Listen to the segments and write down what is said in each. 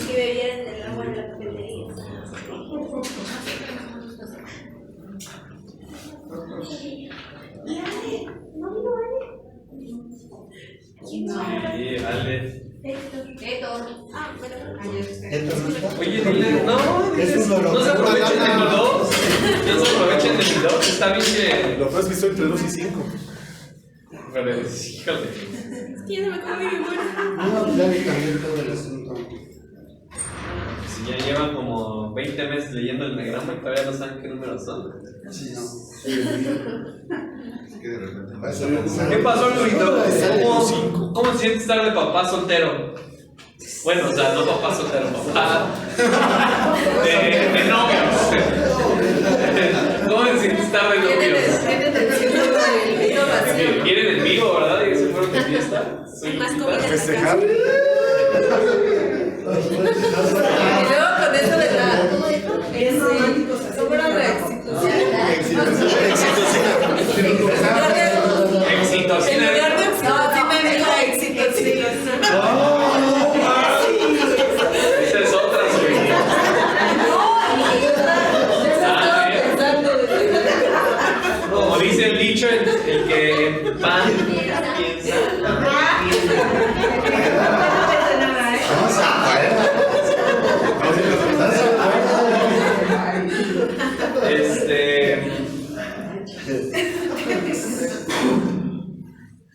que bebían el agua en la cafetería. ¿Y Ale? ¿No vino Ale? Sí, Ale. Héctor. Ah, bueno. Oye, dile, no se aprovechen de mi 2. No se aprovechen de mi 2. Está bien que. Lo más visto entre 2 y 5. Pero, híjole. Ya no me acuerdo mi memoria. No, ya vi también todo el asunto. Si ya llevan como 20 meses leyendo el diagrama y todavía no saben qué números son. Sí, no. Es que de repente Va a ser un número. ¿Qué pasó, Luisito? Sale con ¿Cómo se siente estar de papá soltero? Bueno, o sea, no papá soltero, papá de novios. ¿Cómo se siente estar de novios? Vienen en vivo, ¿verdad? Y se fueron de fiesta. Soy Más invitado. comida. festejar. Y luego con eso de la. ¿Cómo era la exitosidad? En lugar de oxitocina, digo exitocina. Esa es otra, güey. Como dice el dicho, el que pan piensa. Vamos a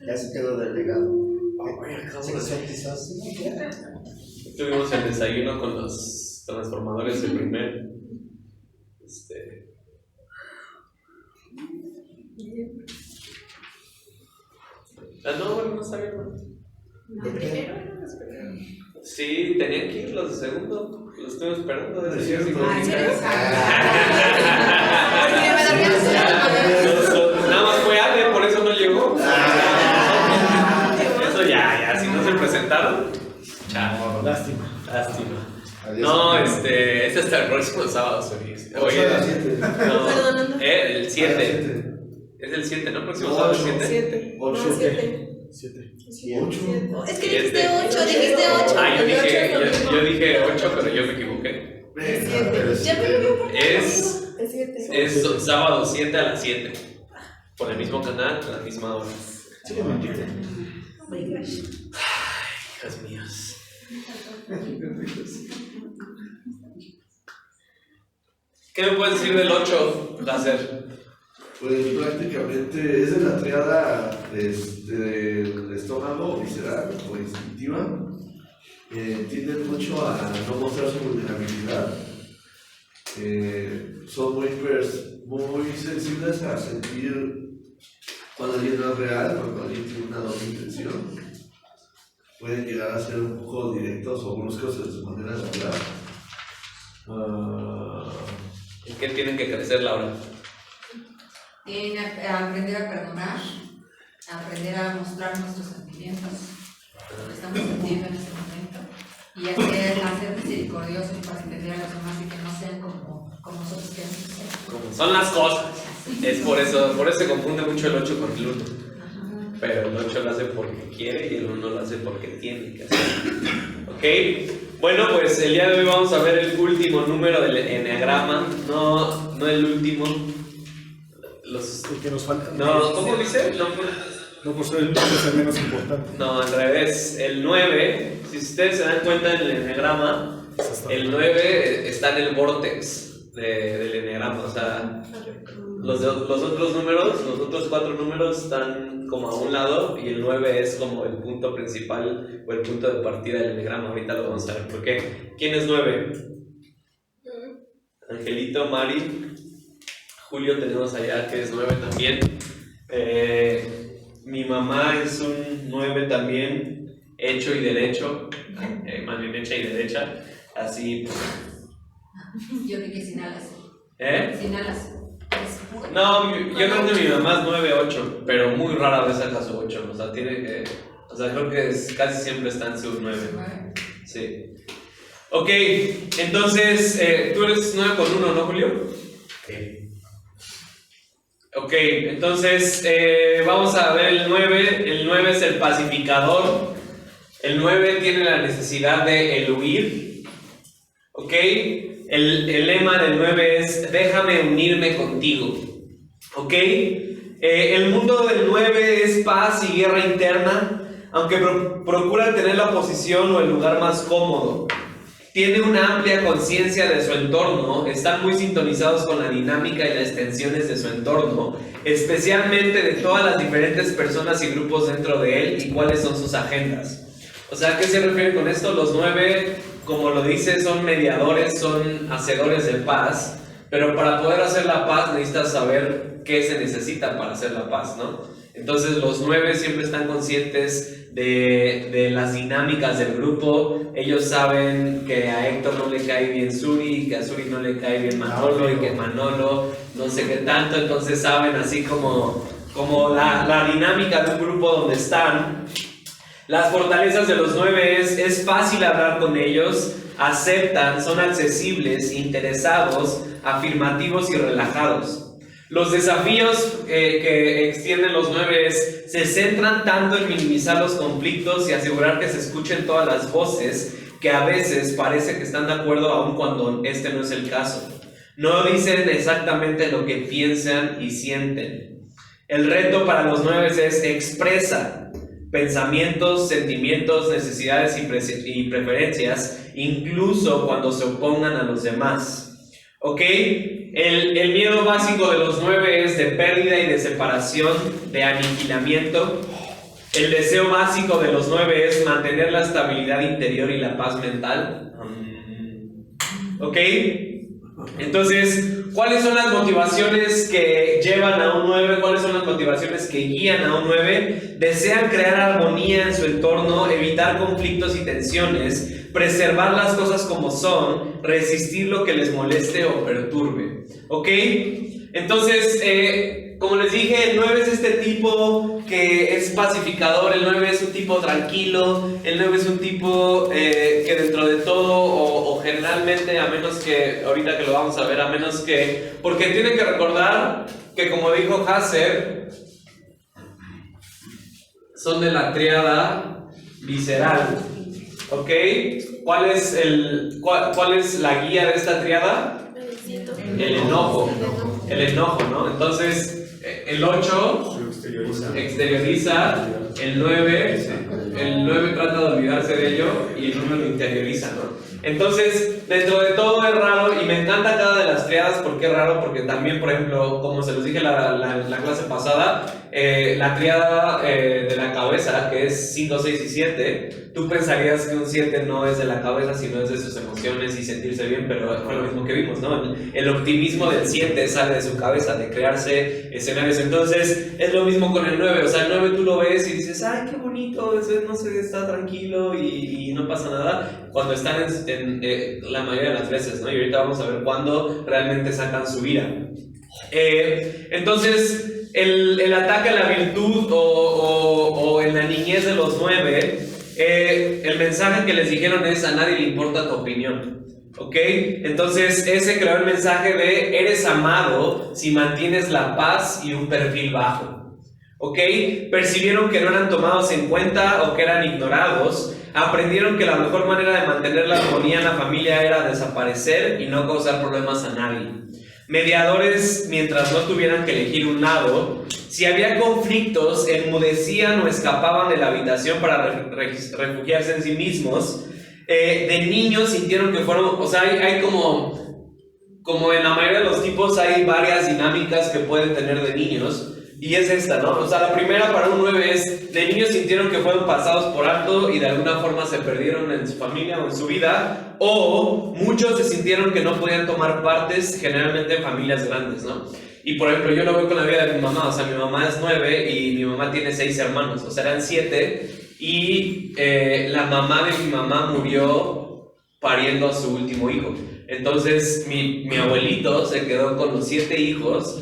ya se quedó delegado. Tuvimos el desayuno con los transformadores del primer. No, bueno, no sabía. ¿El primero era los primeros? Sí, tenían que ir los de segundo. Los estuve esperando desde cierto. ¿En serio? Nada más fue Ale, por eso no llegó. Eso ya, si no se presentaron. Chao. Lástima. Adiós. No, es hasta el próximo sábado, Solís. Oye, no, el 7. Es el 7, ¿no? Próximo sábado, el 7. 7. Es que dijiste 8, dijiste 8. Ah, yo dije 8, pero yo me equivoqué. Ya me lo vio por Es sábado 7 a las 7. Por el mismo canal, a la misma hora. Oh my gosh. Hijas mías. ¿Qué me puedes decir del 8, Láser? Pues prácticamente es de la triada del estómago visceral o instintiva. Tienden mucho a no mostrar su vulnerabilidad. Son muy sensibles a sentir cuando alguien no es real, cuando alguien tiene una doble intención. Pueden llegar a ser un poco directos o bruscos en su manera de hablar. ¿En qué tienen que crecer, Laura? En aprender a perdonar, aprender a mostrar nuestros sentimientos, lo que estamos sintiendo en este momento, y hacer misericordiosos para entender a los demás y que no sean como nosotros queremos ser. Como son las cosas. Es por eso se confunde mucho el 8 con el 1. Pero el 8 lo hace porque quiere y el 1 lo hace porque tiene que hacer. ¿Ok? Bueno, pues el día de hoy vamos a ver el último número del enneagrama. No el último. El que nos falta. No, ¿cómo dice? No por ser el último es el menos importante. No, al revés. El 9, si ustedes se dan cuenta en el enneagrama, el 9 está en el vórtex del enneagrama. O sea, los otros números, los otros 4 números están como a un lado y el 9 es como el punto principal o el punto de partida del enneagrama. Ahorita lo vamos a ver. ¿Por qué? ¿Quién es 9? Angelito, Mari. Julio tenemos allá que es 9 también. Mi mamá es un 9 también, hecho y derecho, más bien hecha y derecha, así. Yo dije sin alas. Sin alas. No, yo creo que mi mamá es 9, 8, pero muy rara vez saca su 8, o sea, creo que casi siempre está en su 9. Sí. Ok, entonces, tú eres 9 con 1, ¿no, Julio? Ok, entonces vamos a ver el 9. El 9 es el pacificador. El 9 tiene la necesidad de el huir. ¿Ok? El lema del 9 es déjame unirme contigo. ¿Ok? El mundo del 9 es paz y guerra interna, aunque procura tener la posición o el lugar más cómodo. Tiene una amplia conciencia de su entorno, están muy sintonizados con la dinámica y las tensiones de su entorno, especialmente de todas las diferentes personas y grupos dentro de él y cuáles son sus agendas. O sea, ¿a qué se refiere con esto? Los 9, como lo dice, son mediadores, son hacedores de paz, pero para poder hacer la paz necesitas saber qué se necesita para hacer la paz, ¿no? Entonces los 9 siempre están conscientes de las dinámicas del grupo. Ellos saben que a Héctor no le cae bien Suri, que a Suri no le cae bien Manolo, y que Manolo no sé qué tanto. Entonces saben así como la dinámica de un grupo donde están. Las fortalezas de los 9 es fácil hablar con ellos, aceptan, son accesibles, interesados, afirmativos y relajados. Los desafíos que extienden los 9 se centran tanto en minimizar los conflictos y asegurar que se escuchen todas las voces, que a veces parece que están de acuerdo aun cuando este no es el caso. No dicen exactamente lo que piensan y sienten. El reto para los 9 es expresa pensamientos, sentimientos, necesidades y preferencias, incluso cuando se opongan a los demás. ¿Ok? El miedo básico de los 9 es de pérdida y de separación, de aniquilamiento. El deseo básico de los 9 es mantener la estabilidad interior y la paz mental. ¿Ok? Entonces, ¿cuáles son las motivaciones que llevan a un 9? ¿Cuáles son las motivaciones que guían a un 9? Desean crear armonía en su entorno, evitar conflictos y tensiones, preservar las cosas como son, resistir lo que les moleste o perturbe. ¿Ok? Entonces, como les dije, el 9 es este tipo que es pacificador, el 9 es un tipo tranquilo, el 9 es un tipo que dentro de todo, o generalmente, a menos que, ahorita que lo vamos a ver, a menos que, porque tienen que recordar que como dijo Hasser, son de la tríada visceral. ¿Ok? ¿Cuál es la guía de esta tríada? El enojo. El enojo, ¿no? Entonces, el 8 exterioriza, el 9 trata de olvidarse de ello y el 1 lo interioriza, ¿no? Entonces, dentro de todo es raro y me encanta cada de las triadas. ¿Por qué es raro? Porque también, por ejemplo, como se los dije en la clase pasada, la triada de la cabeza, que es 5, 6 y 7, tú pensarías que un 7 no es de la cabeza, sino es de sus emociones y sentirse bien, pero fue lo mismo que vimos, ¿no? El optimismo del 7 sale de su cabeza, de crearse escenarios. Entonces, es lo mismo con el 9, o sea, el 9 tú lo ves y dices, ay, qué bonito, eso no sé, está tranquilo y no pasa nada, cuando están en la mayoría de las veces, ¿no? Y ahorita vamos a ver cuándo realmente sacan su ira. Entonces, el ataque a la virtud o en la niñez de los 9, el mensaje que les dijeron es: a nadie le importa tu opinión. ¿Ok? Entonces, ese creó el mensaje de: eres amado si mantienes la paz y un perfil bajo. ¿Ok? Percibieron que no eran tomados en cuenta o que eran ignorados. Aprendieron que la mejor manera de mantener la armonía en la familia era desaparecer y no causar problemas a nadie. Mediadores, mientras no tuvieran que elegir un lado. Si había conflictos, enmudecían o escapaban de la habitación para refugiarse en sí mismos. De niños sintieron que fueron, o sea, hay como en la mayoría de los tipos hay varias dinámicas que pueden tener de niños. Y es esta, ¿no? O sea, la primera para un 9 es: de niños sintieron que fueron pasados por alto y de alguna forma se perdieron en su familia o en su vida. O muchos se sintieron que no podían tomar partes, generalmente en familias grandes, ¿no? Y por ejemplo, yo lo veo con la vida de mi mamá. O sea, mi mamá es 9 y mi mamá tiene 6 hermanos. O sea, eran 7. Y la mamá de mi mamá murió pariendo a su último hijo. Entonces, mi abuelito se quedó con los 7 hijos,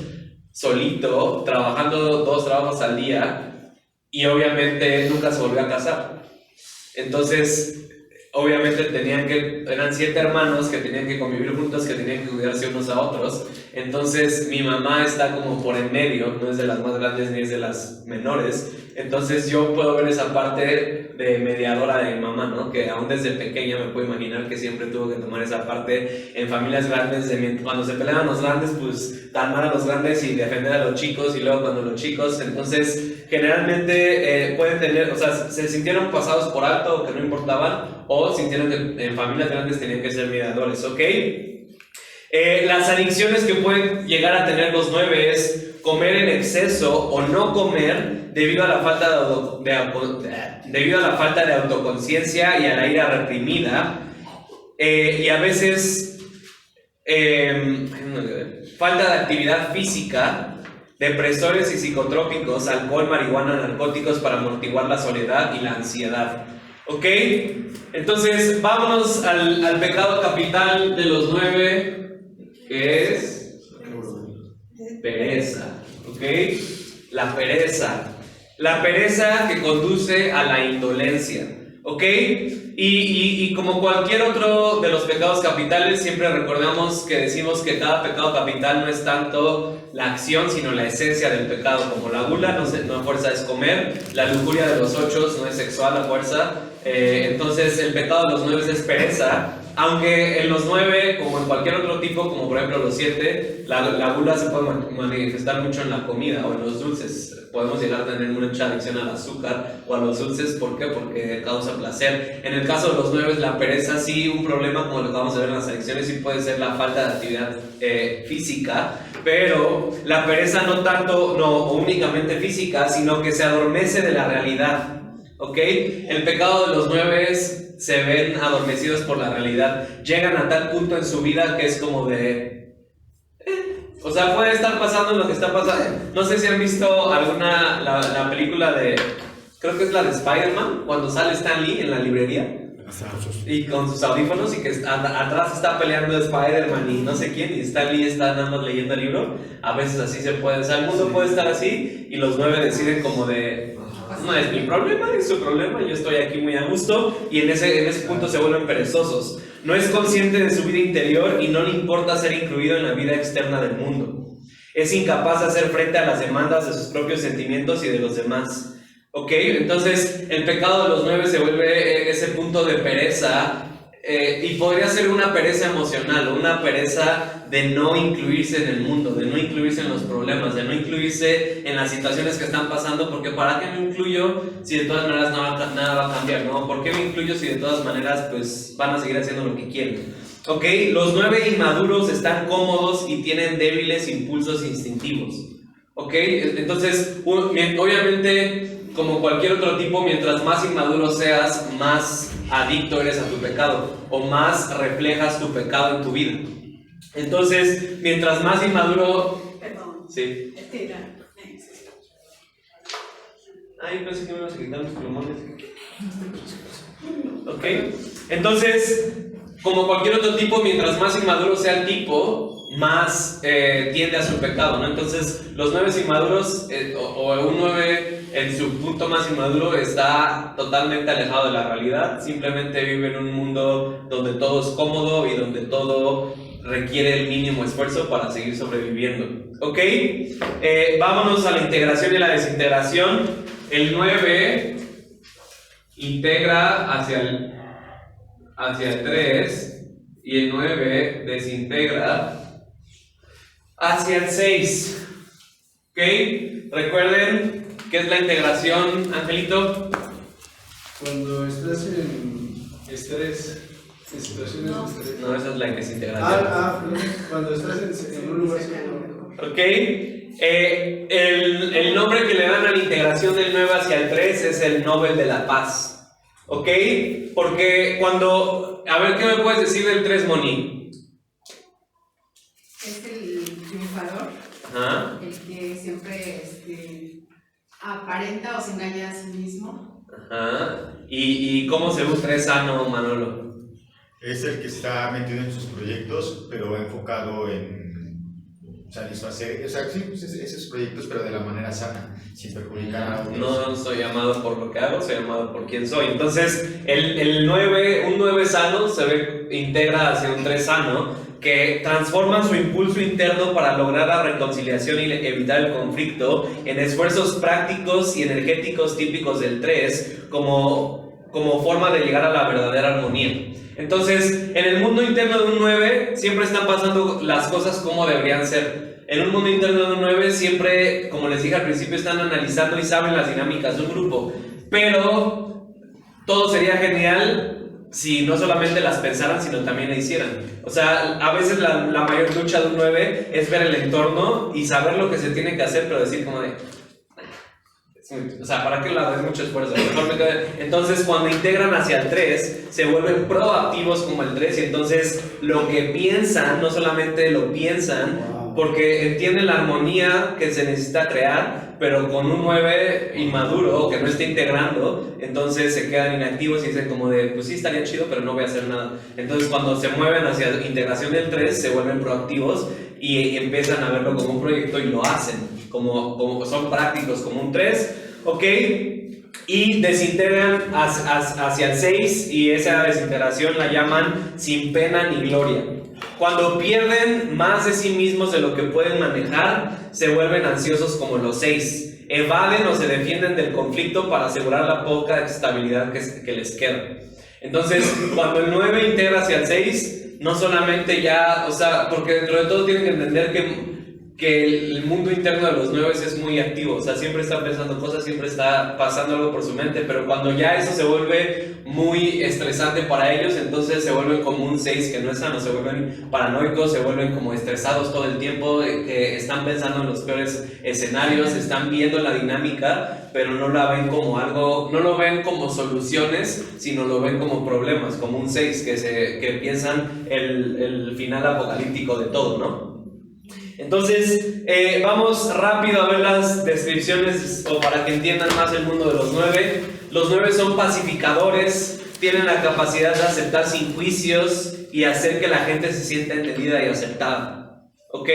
solito, trabajando 2 trabajos al día, y obviamente nunca se volvió a casar. Entonces, obviamente eran 7 hermanos que tenían que convivir juntos, que tenían que cuidarse unos a otros. Entonces mi mamá está como por en medio, no es de las más grandes ni es de las menores. Entonces yo puedo ver esa parte de mediadora de mi mamá, ¿no? Que aún desde pequeña me puedo imaginar que siempre tuvo que tomar esa parte en familias grandes, cuando se peleaban los grandes, pues calmar a los grandes y defender a los chicos, y luego cuando los chicos, entonces generalmente pueden tener, o sea, se sintieron pasados por alto o que no importaban, o sintieron que en familias grandes tenían que ser mediadores, ¿ok? Las adicciones que pueden llegar a tener los 9 es comer en exceso o no comer debido a la falta de autoconciencia y a la ira reprimida, y a veces falta de actividad física, depresores y psicotrópicos, alcohol, marihuana, narcóticos para amortiguar la soledad y la ansiedad. ¿Ok? Entonces vámonos al pecado capital de los 9, que es pereza. ¿Ok? La pereza que conduce a la indolencia. ¿Ok? Y como cualquier otro de los pecados capitales, siempre recordamos que decimos que cada pecado capital no es tanto la acción, sino la esencia del pecado. Como la gula no a fuerza es comer, la lujuria de los 8 no es sexual a fuerza. Entonces el pecado de los 9 es pereza, aunque en los 9, como en cualquier otro tipo, como por ejemplo los 7, la gula se puede manifestar mucho en la comida o en los dulces. Podemos llegar a tener mucha adicción al azúcar o a los dulces. ¿Por qué? Porque causa placer. En el caso de los 9, la pereza sí, un problema como lo que vamos a ver en las adicciones, sí puede ser la falta de actividad física, pero la pereza no únicamente física, sino que se adormece de la realidad. ¿Ok? El pecado de los 9 se ven adormecidos por la realidad. Llegan a tal punto en su vida que es como de... O sea, puede estar pasando lo que está pasando. No sé si han visto la película de... Creo que es la de Spider-Man, cuando sale Stan Lee en la librería. Y con sus audífonos, y que atrás está peleando Spider-Man y no sé quién, y Stan Lee está nada más leyendo el libro. A veces así se puede, o sea, el mundo puede estar así, y los 9 deciden como de... No es mi problema, es su problema, yo estoy aquí muy a gusto, y en ese punto se vuelven perezosos. No es consciente de su vida interior y no le importa ser incluido en la vida externa del mundo. Es incapaz de hacer frente a las demandas de sus propios sentimientos y de los demás. ¿Ok? Entonces el pecado de los 9 se vuelve ese punto de pereza, y podría ser una pereza emocional o una pereza de no incluirse en el mundo, de no incluirse en los problemas, de no incluirse en las situaciones que están pasando, porque ¿para qué me incluyo si de todas maneras nada va a cambiar? ¿No? ¿Por qué me incluyo si de todas maneras pues van a seguir haciendo lo que quieren? ¿Ok? Los 9 inmaduros están cómodos y tienen débiles impulsos instintivos. ¿Ok? Entonces, obviamente, como cualquier otro tipo, mientras más inmaduro seas, más adicto eres a tu pecado, o más reflejas tu pecado en tu vida. Entonces, mientras más inmaduro... Perdón. Sí. Es que era... Ay, pensé que me ibas a quitar mis plumones. ¿Ok? Entonces, como cualquier otro tipo, mientras más inmaduro sea el tipo, más tiende a su pecado, ¿no? Entonces, los 9 inmaduros, o un 9 en su punto más inmaduro, está totalmente alejado de la realidad. Simplemente vive en un mundo donde todo es cómodo y donde todo requiere el mínimo esfuerzo para seguir sobreviviendo. ¿Ok? Vámonos a la integración y la desintegración. El 9 integra hacia el 3 y el 9 desintegra hacia el 6. ¿Ok? Recuerden qué es la integración, Angelito. Cuando estás en estrés, en situaciones de estrés. No, esa es la desintegración. Cuando estás en un lugar seguro. ¿Ok? El nombre que le dan a la integración del 9 hacia el 3 es el Nobel de la Paz. ¿Ok? Porque cuando... A ver, ¿qué me puedes decir del 3, Moni? Es el triunfador, Ajá. el que siempre aparenta o se engaña a sí mismo. Ajá. ¿Y cómo se ve un 3 sano, Manolo? Es el que está metido en sus proyectos, pero enfocado en satisfacer, o sea, sí, pues, esos proyectos, pero de la manera sana, sin perjudicar a otros. No soy amado por lo que hago, soy amado por quien soy. Entonces, un 9 sano integra hacia un 3 sano, que transforman su impulso interno para lograr la reconciliación y evitar el conflicto en esfuerzos prácticos y energéticos típicos del 3 como forma de llegar a la verdadera armonía. Entonces, en el mundo interno de un 9 siempre están pasando las cosas como deberían ser. En un mundo interno de un 9 siempre, como les dije al principio, están analizando y saben las dinámicas de un grupo. Pero todo sería genial si no solamente las pensaran, sino también la hicieran. O sea, a veces la mayor lucha de un 9 es ver el entorno y saber lo que se tiene que hacer, pero decir como de... O sea, ¿para qué lado? Es mucho esfuerzo. Entonces, cuando integran hacia el 3, se vuelven proactivos como el 3, y entonces lo que piensan, no solamente lo piensan, porque entienden la armonía que se necesita crear, pero con un 9 inmaduro que no está integrando, entonces se quedan inactivos y dicen como de, pues sí, estaría chido, pero no voy a hacer nada. Entonces, cuando se mueven hacia la integración del 3, se vuelven proactivos y empiezan a verlo como un proyecto y lo hacen. Como son prácticos como un 3, ¿ok? Y desintegran hacia el 6, y esa desintegración la llaman sin pena ni gloria. Cuando pierden más de sí mismos de lo que pueden manejar, se vuelven ansiosos como los 6. Evaden o se defienden del conflicto para asegurar la poca estabilidad que les queda. Entonces, cuando el 9 integra hacia el 6, no solamente ya, o sea, porque dentro de todo tienen que entender que el mundo interno de los 9 es muy activo, o sea, siempre están pensando cosas, siempre está pasando algo por su mente, pero cuando ya eso se vuelve muy estresante para ellos, entonces se vuelven como un 6 que no es sano, se vuelven paranoicos, se vuelven como estresados todo el tiempo, que están pensando en los peores escenarios, están viendo la dinámica, pero no la ven como algo, no lo ven como soluciones, sino lo ven como problemas, como un 6 que piensan el final apocalíptico de todo, ¿no? Entonces, vamos rápido a ver las descripciones o para que entiendan más el mundo de los 9. Los 9 son pacificadores, tienen la capacidad de aceptar sin juicios y hacer que la gente se sienta entendida y aceptada. ¿Ok?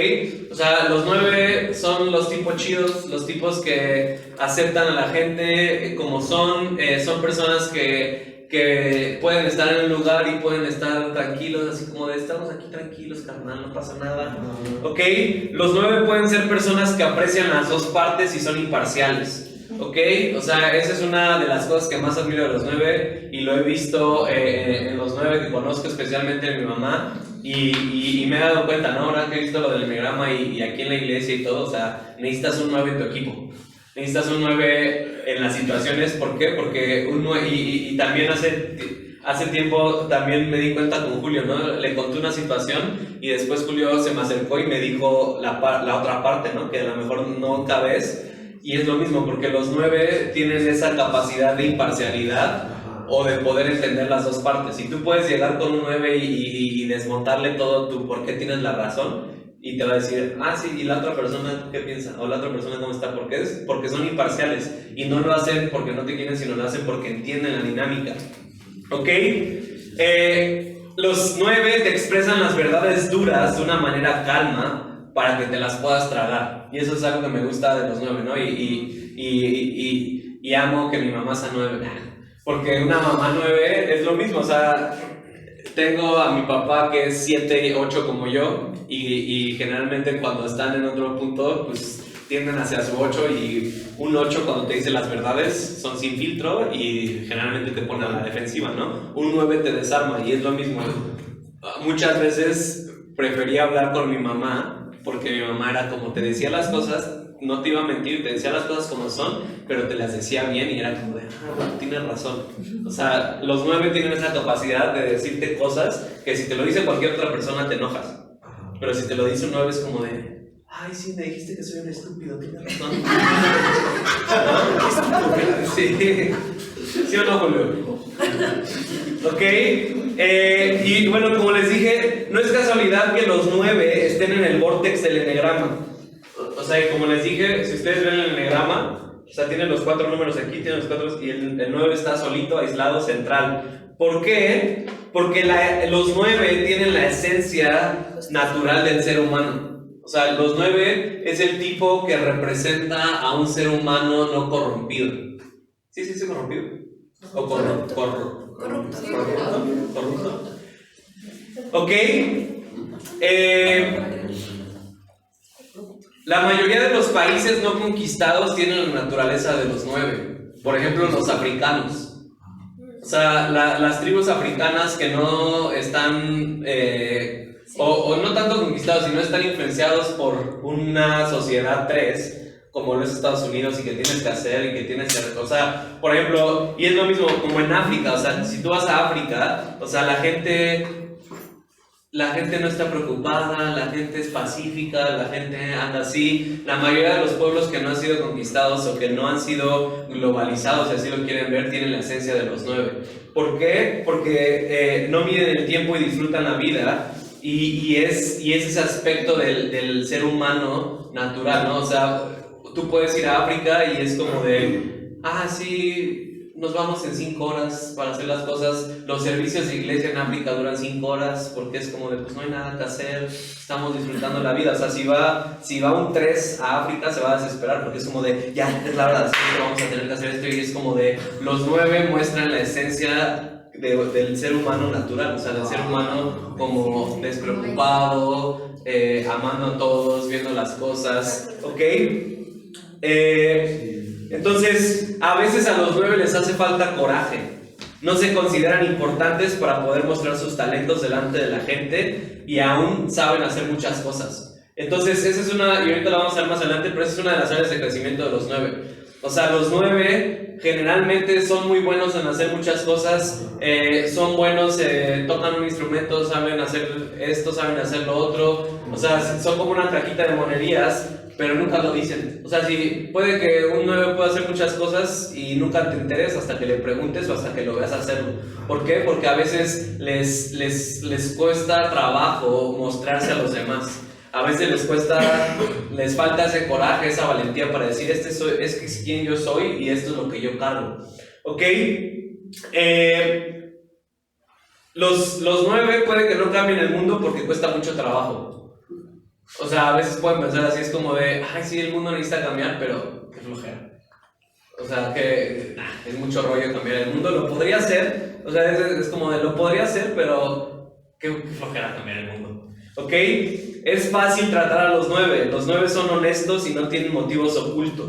O sea, los 9 son los tipos chidos, los tipos que aceptan a la gente como son personas que pueden estar en un lugar y pueden estar tranquilos, así como de estamos aquí tranquilos, carnal, no pasa nada. ¿Ok? Los 9 pueden ser personas que aprecian las dos partes y son imparciales. ¿Ok? O sea, esa es una de las cosas que más admiro de los 9 y lo he visto en los 9 que conozco, especialmente en mi mamá, y me he dado cuenta, ¿no? Ahora que he visto lo del enneagrama y aquí en la iglesia y todo, o sea, necesitas un 9 en tu equipo. Necesitas un 9 en las situaciones. ¿Por qué? Porque un 9, y también hace tiempo también me di cuenta con Julio, ¿no? Le conté una situación y después Julio se me acercó y me dijo la otra parte, ¿no? Que a lo mejor no cabes, y es lo mismo, porque los 9 tienen esa capacidad de imparcialidad o de poder entender las dos partes. Y tú puedes llegar con un 9 y desmontarle todo tu por qué tienes la razón, y te va a decir, ah, sí, ¿y la otra persona qué piensa? ¿O la otra persona cómo está? Porque son imparciales y no lo hacen porque no te quieren, sino lo hacen porque entienden la dinámica. ¿Ok? Los 9 te expresan las verdades duras de una manera calma para que te las puedas tragar. Y eso es algo que me gusta de los 9, ¿no? Y amo que mi mamá sea 9. Porque una mamá 9 es lo mismo, o sea... Tengo a mi papá que es 7 y 8 como yo, y generalmente cuando están en otro punto pues tienden hacia su 8, y un 8 cuando te dice las verdades son sin filtro y generalmente te pone a la defensiva, ¿no? Un 9 te desarma, y es lo mismo. Muchas veces prefería hablar con mi mamá porque mi mamá era como, te decía las cosas, no te iba a mentir, te decía las cosas como son, pero te las decía bien, y era como de, bueno, tienes razón. O sea, los 9 tienen esa capacidad de decirte cosas que si te lo dice cualquier otra persona te enojas, pero si te lo dice un 9 es como de, ay, sí, me dijiste que soy un estúpido, tienes razón. ¿No? Sí. ¿Sí o no, Julio? ¿Ok? Y bueno, como les dije, no es casualidad que los 9 estén en el vórtex del enneagrama. O sea, como les dije, si ustedes ven el enneagrama, o sea, tienen los 4 números aquí, tienen los 4, y el 9 está solito, aislado, central. ¿Por qué? Porque los 9 tienen la esencia natural del ser humano. O sea, los 9 es el tipo que representa a un ser humano no corrompido. ¿Sí, corrompido? ¿O corrupto? Corrupto. Ok. La mayoría de los países no conquistados tienen la naturaleza de los 9. Por ejemplo, los africanos. O sea, las tribus africanas que no están, o no tanto conquistados, sino están influenciados por una sociedad 3, como lo es Estados Unidos, y que tienes que hacer, y que tienes que... O sea, por ejemplo, y es lo mismo como en África, o sea, si tú vas a África, o sea, la gente no está preocupada, la gente es pacífica, la gente anda así. La mayoría de los pueblos que no han sido conquistados o que no han sido globalizados, si así lo quieren ver, tienen la esencia de los 9. ¿Por qué? Porque no miden el tiempo y disfrutan la vida, y es ese aspecto del ser humano natural, ¿no? O sea, tú puedes ir a África y es como de, sí, nos vamos en 5 horas para hacer las cosas. Los servicios de iglesia en África duran 5 horas porque es como de, pues no hay nada que hacer, estamos disfrutando la vida. O sea, si va un 3 a África se va a desesperar porque es como de, ya, es la hora de hacer esto, vamos a tener que hacer esto. Y es como de, los 9 muestran la esencia del ser humano natural, o sea, del ser humano como despreocupado, amando a todos, viendo las cosas, ¿ok? Entonces, a veces a los 9 les hace falta coraje. No se consideran importantes para poder mostrar sus talentos delante de la gente y aún saben hacer muchas cosas. Entonces, esa es una, y ahorita la vamos a ver más adelante, pero esa es una de las áreas de crecimiento de los 9. O sea, los 9 generalmente son muy buenos en hacer muchas cosas, son buenos, tocan un instrumento, saben hacer esto, saben hacer lo otro. O sea, son como una cajita de monerías, pero nunca lo dicen. O sea, si puede que un 9 pueda hacer muchas cosas y nunca te enteres hasta que le preguntes o hasta que lo veas hacerlo. ¿Por qué? Porque a veces les cuesta trabajo mostrarse a los demás. A veces les falta ese coraje, esa valentía para decir, es quien yo soy y esto es lo que yo cargo. ¿Ok? Los 9 puede que no cambien el mundo porque cuesta mucho trabajo. O sea, a veces pueden pensar así, es como de, sí, el mundo necesita cambiar, pero qué flojera. O sea, que es mucho rollo cambiar el mundo, lo podría hacer, o sea, es como de, lo podría hacer, pero qué flojera cambiar el mundo. ¿Ok? Es fácil tratar a los 9 son honestos y no tienen motivos ocultos.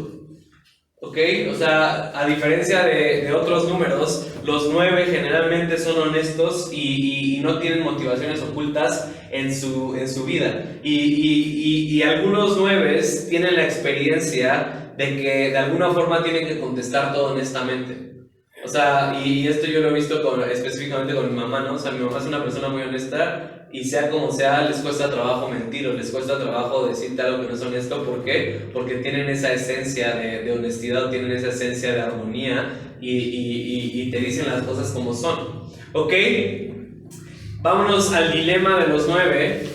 ¿Ok? O sea, a diferencia de otros números, los 9 generalmente son honestos y no tienen motivaciones ocultas en su vida. Y algunos 9 tienen la experiencia de que de alguna forma tienen que contestar todo honestamente. O sea, y esto yo lo he visto específicamente con mi mamá, ¿no? O sea, mi mamá es una persona muy honesta y sea como sea, les cuesta trabajo mentir o les cuesta trabajo decirte algo que no es honesto. ¿Por qué? Porque tienen esa esencia de honestidad, tienen esa esencia de armonía y te dicen las cosas como son. ¿Ok? Vámonos al dilema de los 9.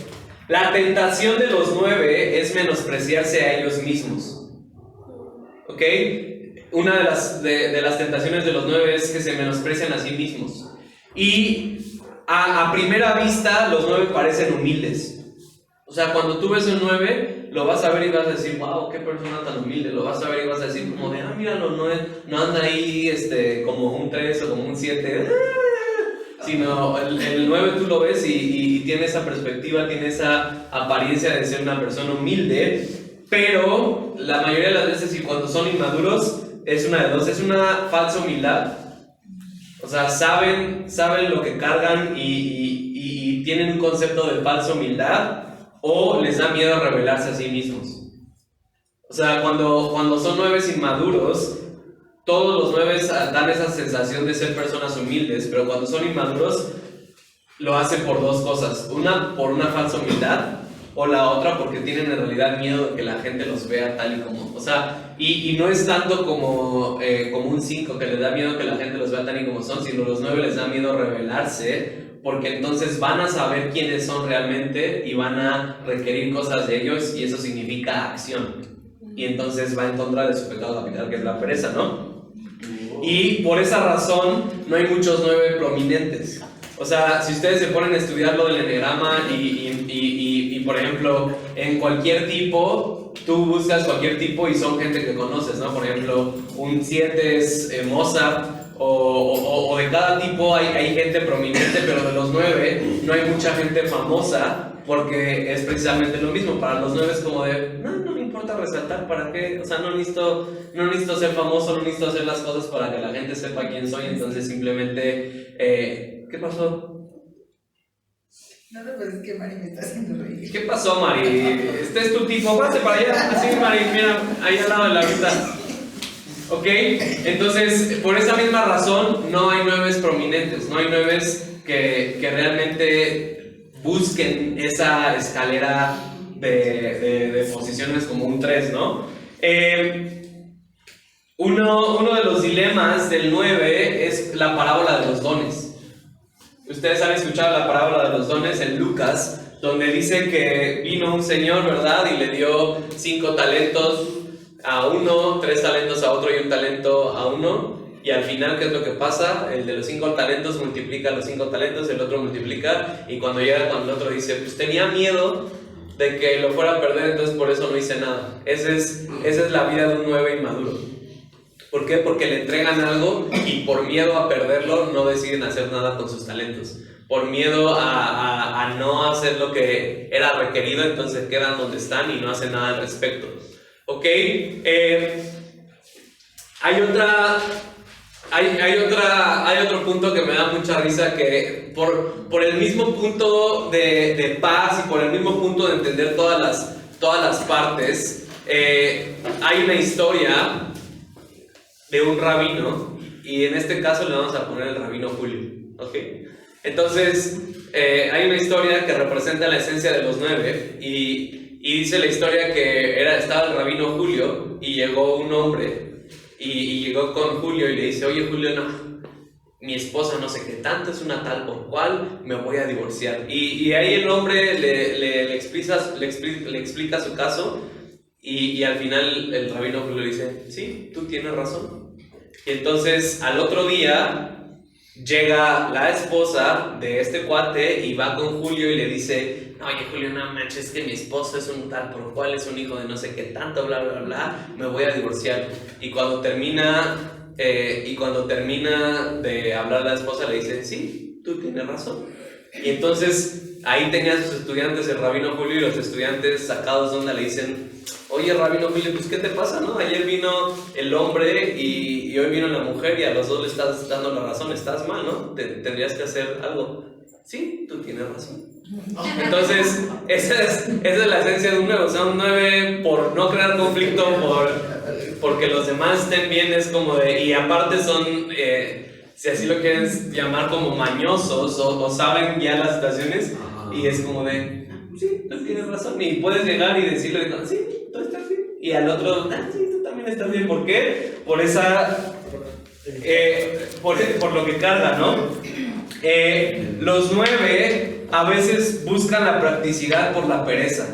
La tentación de los 9 es menospreciarse a ellos mismos. ¿Ok? Una de las tentaciones de los 9 es que se menosprecian a sí mismos. Y a primera vista los 9 parecen humildes. O sea, cuando tú ves un 9, lo vas a ver y vas a decir, wow, qué persona tan humilde. Lo vas a ver y vas a decir como de, míralo, no anda ahí como un 3 o como un 7. Sino el 9 tú lo ves y tiene esa perspectiva, tiene esa apariencia de ser una persona humilde. Pero la mayoría de las veces, y cuando son inmaduros, es una de dos, es una falsa humildad. O sea, saben lo que cargan y tienen un concepto de falsa humildad, o les da miedo revelarse a sí mismos. O sea, cuando son 9 inmaduros, todos los 9 dan esa sensación de ser personas humildes, pero cuando son inmaduros lo hacen por dos cosas. Una, por una falsa humildad, o la otra porque tienen en realidad miedo de que la gente los vea tal y como, o sea, y no es tanto como un 5 que les da miedo que la gente los vea tal y como son, sino los 9 les da miedo revelarse, porque entonces van a saber quiénes son realmente y van a requerir cosas de ellos, y eso significa acción, y entonces va en contra de su pecado capital, que es la pereza, ¿no? Y por esa razón no hay muchos 9 prominentes. O sea, si ustedes se ponen a estudiar lo del enegrama y Y por ejemplo, en cualquier tipo, tú buscas cualquier tipo y son gente que conoces, ¿no? Por ejemplo, un 7 es Mozart, o de cada tipo hay gente prominente, pero de los 9 no hay mucha gente famosa, porque es precisamente lo mismo. Para los 9 es como de, no me importa resaltar, ¿para qué? O sea, no necesito ser famoso, no necesito hacer las cosas para que la gente sepa quién soy, entonces simplemente, ¿qué pasó? No, pues es que Mari me está haciendo reír. ¿Qué pasó, Mari? Este es tu tipo, pase para allá, así, Mari, mira, ahí al lado de la vista. ¿Ok? Entonces, por esa misma razón, no hay 9 prominentes, no hay 9 que realmente busquen esa escalera de posiciones como un 3, ¿no? Uno de los dilemas del 9 es la parábola de los dones. Ustedes han escuchado la parábola de los dones en Lucas, donde dice que vino un señor, ¿verdad? Y le dio 5 talentos a uno, 3 talentos a otro y 1 talento a uno. Y al final, ¿qué es lo que pasa? El de los 5 talentos multiplica los 5 talentos, el otro multiplica. Y cuando llega con el otro dice, pues tenía miedo de que lo fuera a perder, entonces por eso no hice nada. Esa es la vida de un 9 inmaduro. ¿Por qué? Porque le entregan algo y por miedo a perderlo no deciden hacer nada con sus talentos. Por miedo a no hacer lo que era requerido, entonces quedan donde están y no hacen nada al respecto. ¿Ok? Hay otro punto que me da mucha risa, que por el mismo punto de paz y por el mismo punto de entender todas las partes, hay una historia de un rabino, y en este caso le vamos a poner el rabino Julio, ¿ok? Entonces, hay una historia que representa la esencia de los 9, y dice la historia que estaba el rabino Julio, y llegó un hombre, y llegó con Julio y le dice, oye Julio, no, mi esposa no sé qué tanto, es una tal por cual, me voy a divorciar. Y ahí el hombre le explica su caso, y al final el rabino Julio dice, sí, tú tienes razón. Y entonces al otro día llega la esposa de este cuate y va con Julio y le dice, oye Julio, no manches, es que mi esposo es un tal por cual, es un hijo de no sé qué tanto, bla bla bla, me voy a divorciar. Y cuando termina de hablar la esposa le dice, sí, tú tienes razón. Y entonces ahí tenía a sus estudiantes, el rabino Julio, y los estudiantes sacados de onda le dicen, oye rabino Julio, pues ¿qué te pasa, no? Ayer vino el hombre y hoy vino la mujer y a los dos le estás dando la razón, estás mal, ¿no? Tendrías que hacer algo. Sí, tú tienes razón. Entonces, esa es la esencia de un 9, o sea, un 9 por no crear conflicto, porque los demás estén bien, es como de, y aparte son, si así lo quieres llamar, como mañosos, o saben ya las situaciones, y es como de, sí, tú tienes razón, y puedes llegar y decirle, sí, tú estás bien, y al otro, sí, tú también estás bien. ¿Por qué? Por esa, por lo que carga, ¿no? Los 9 a veces buscan la practicidad por la pereza.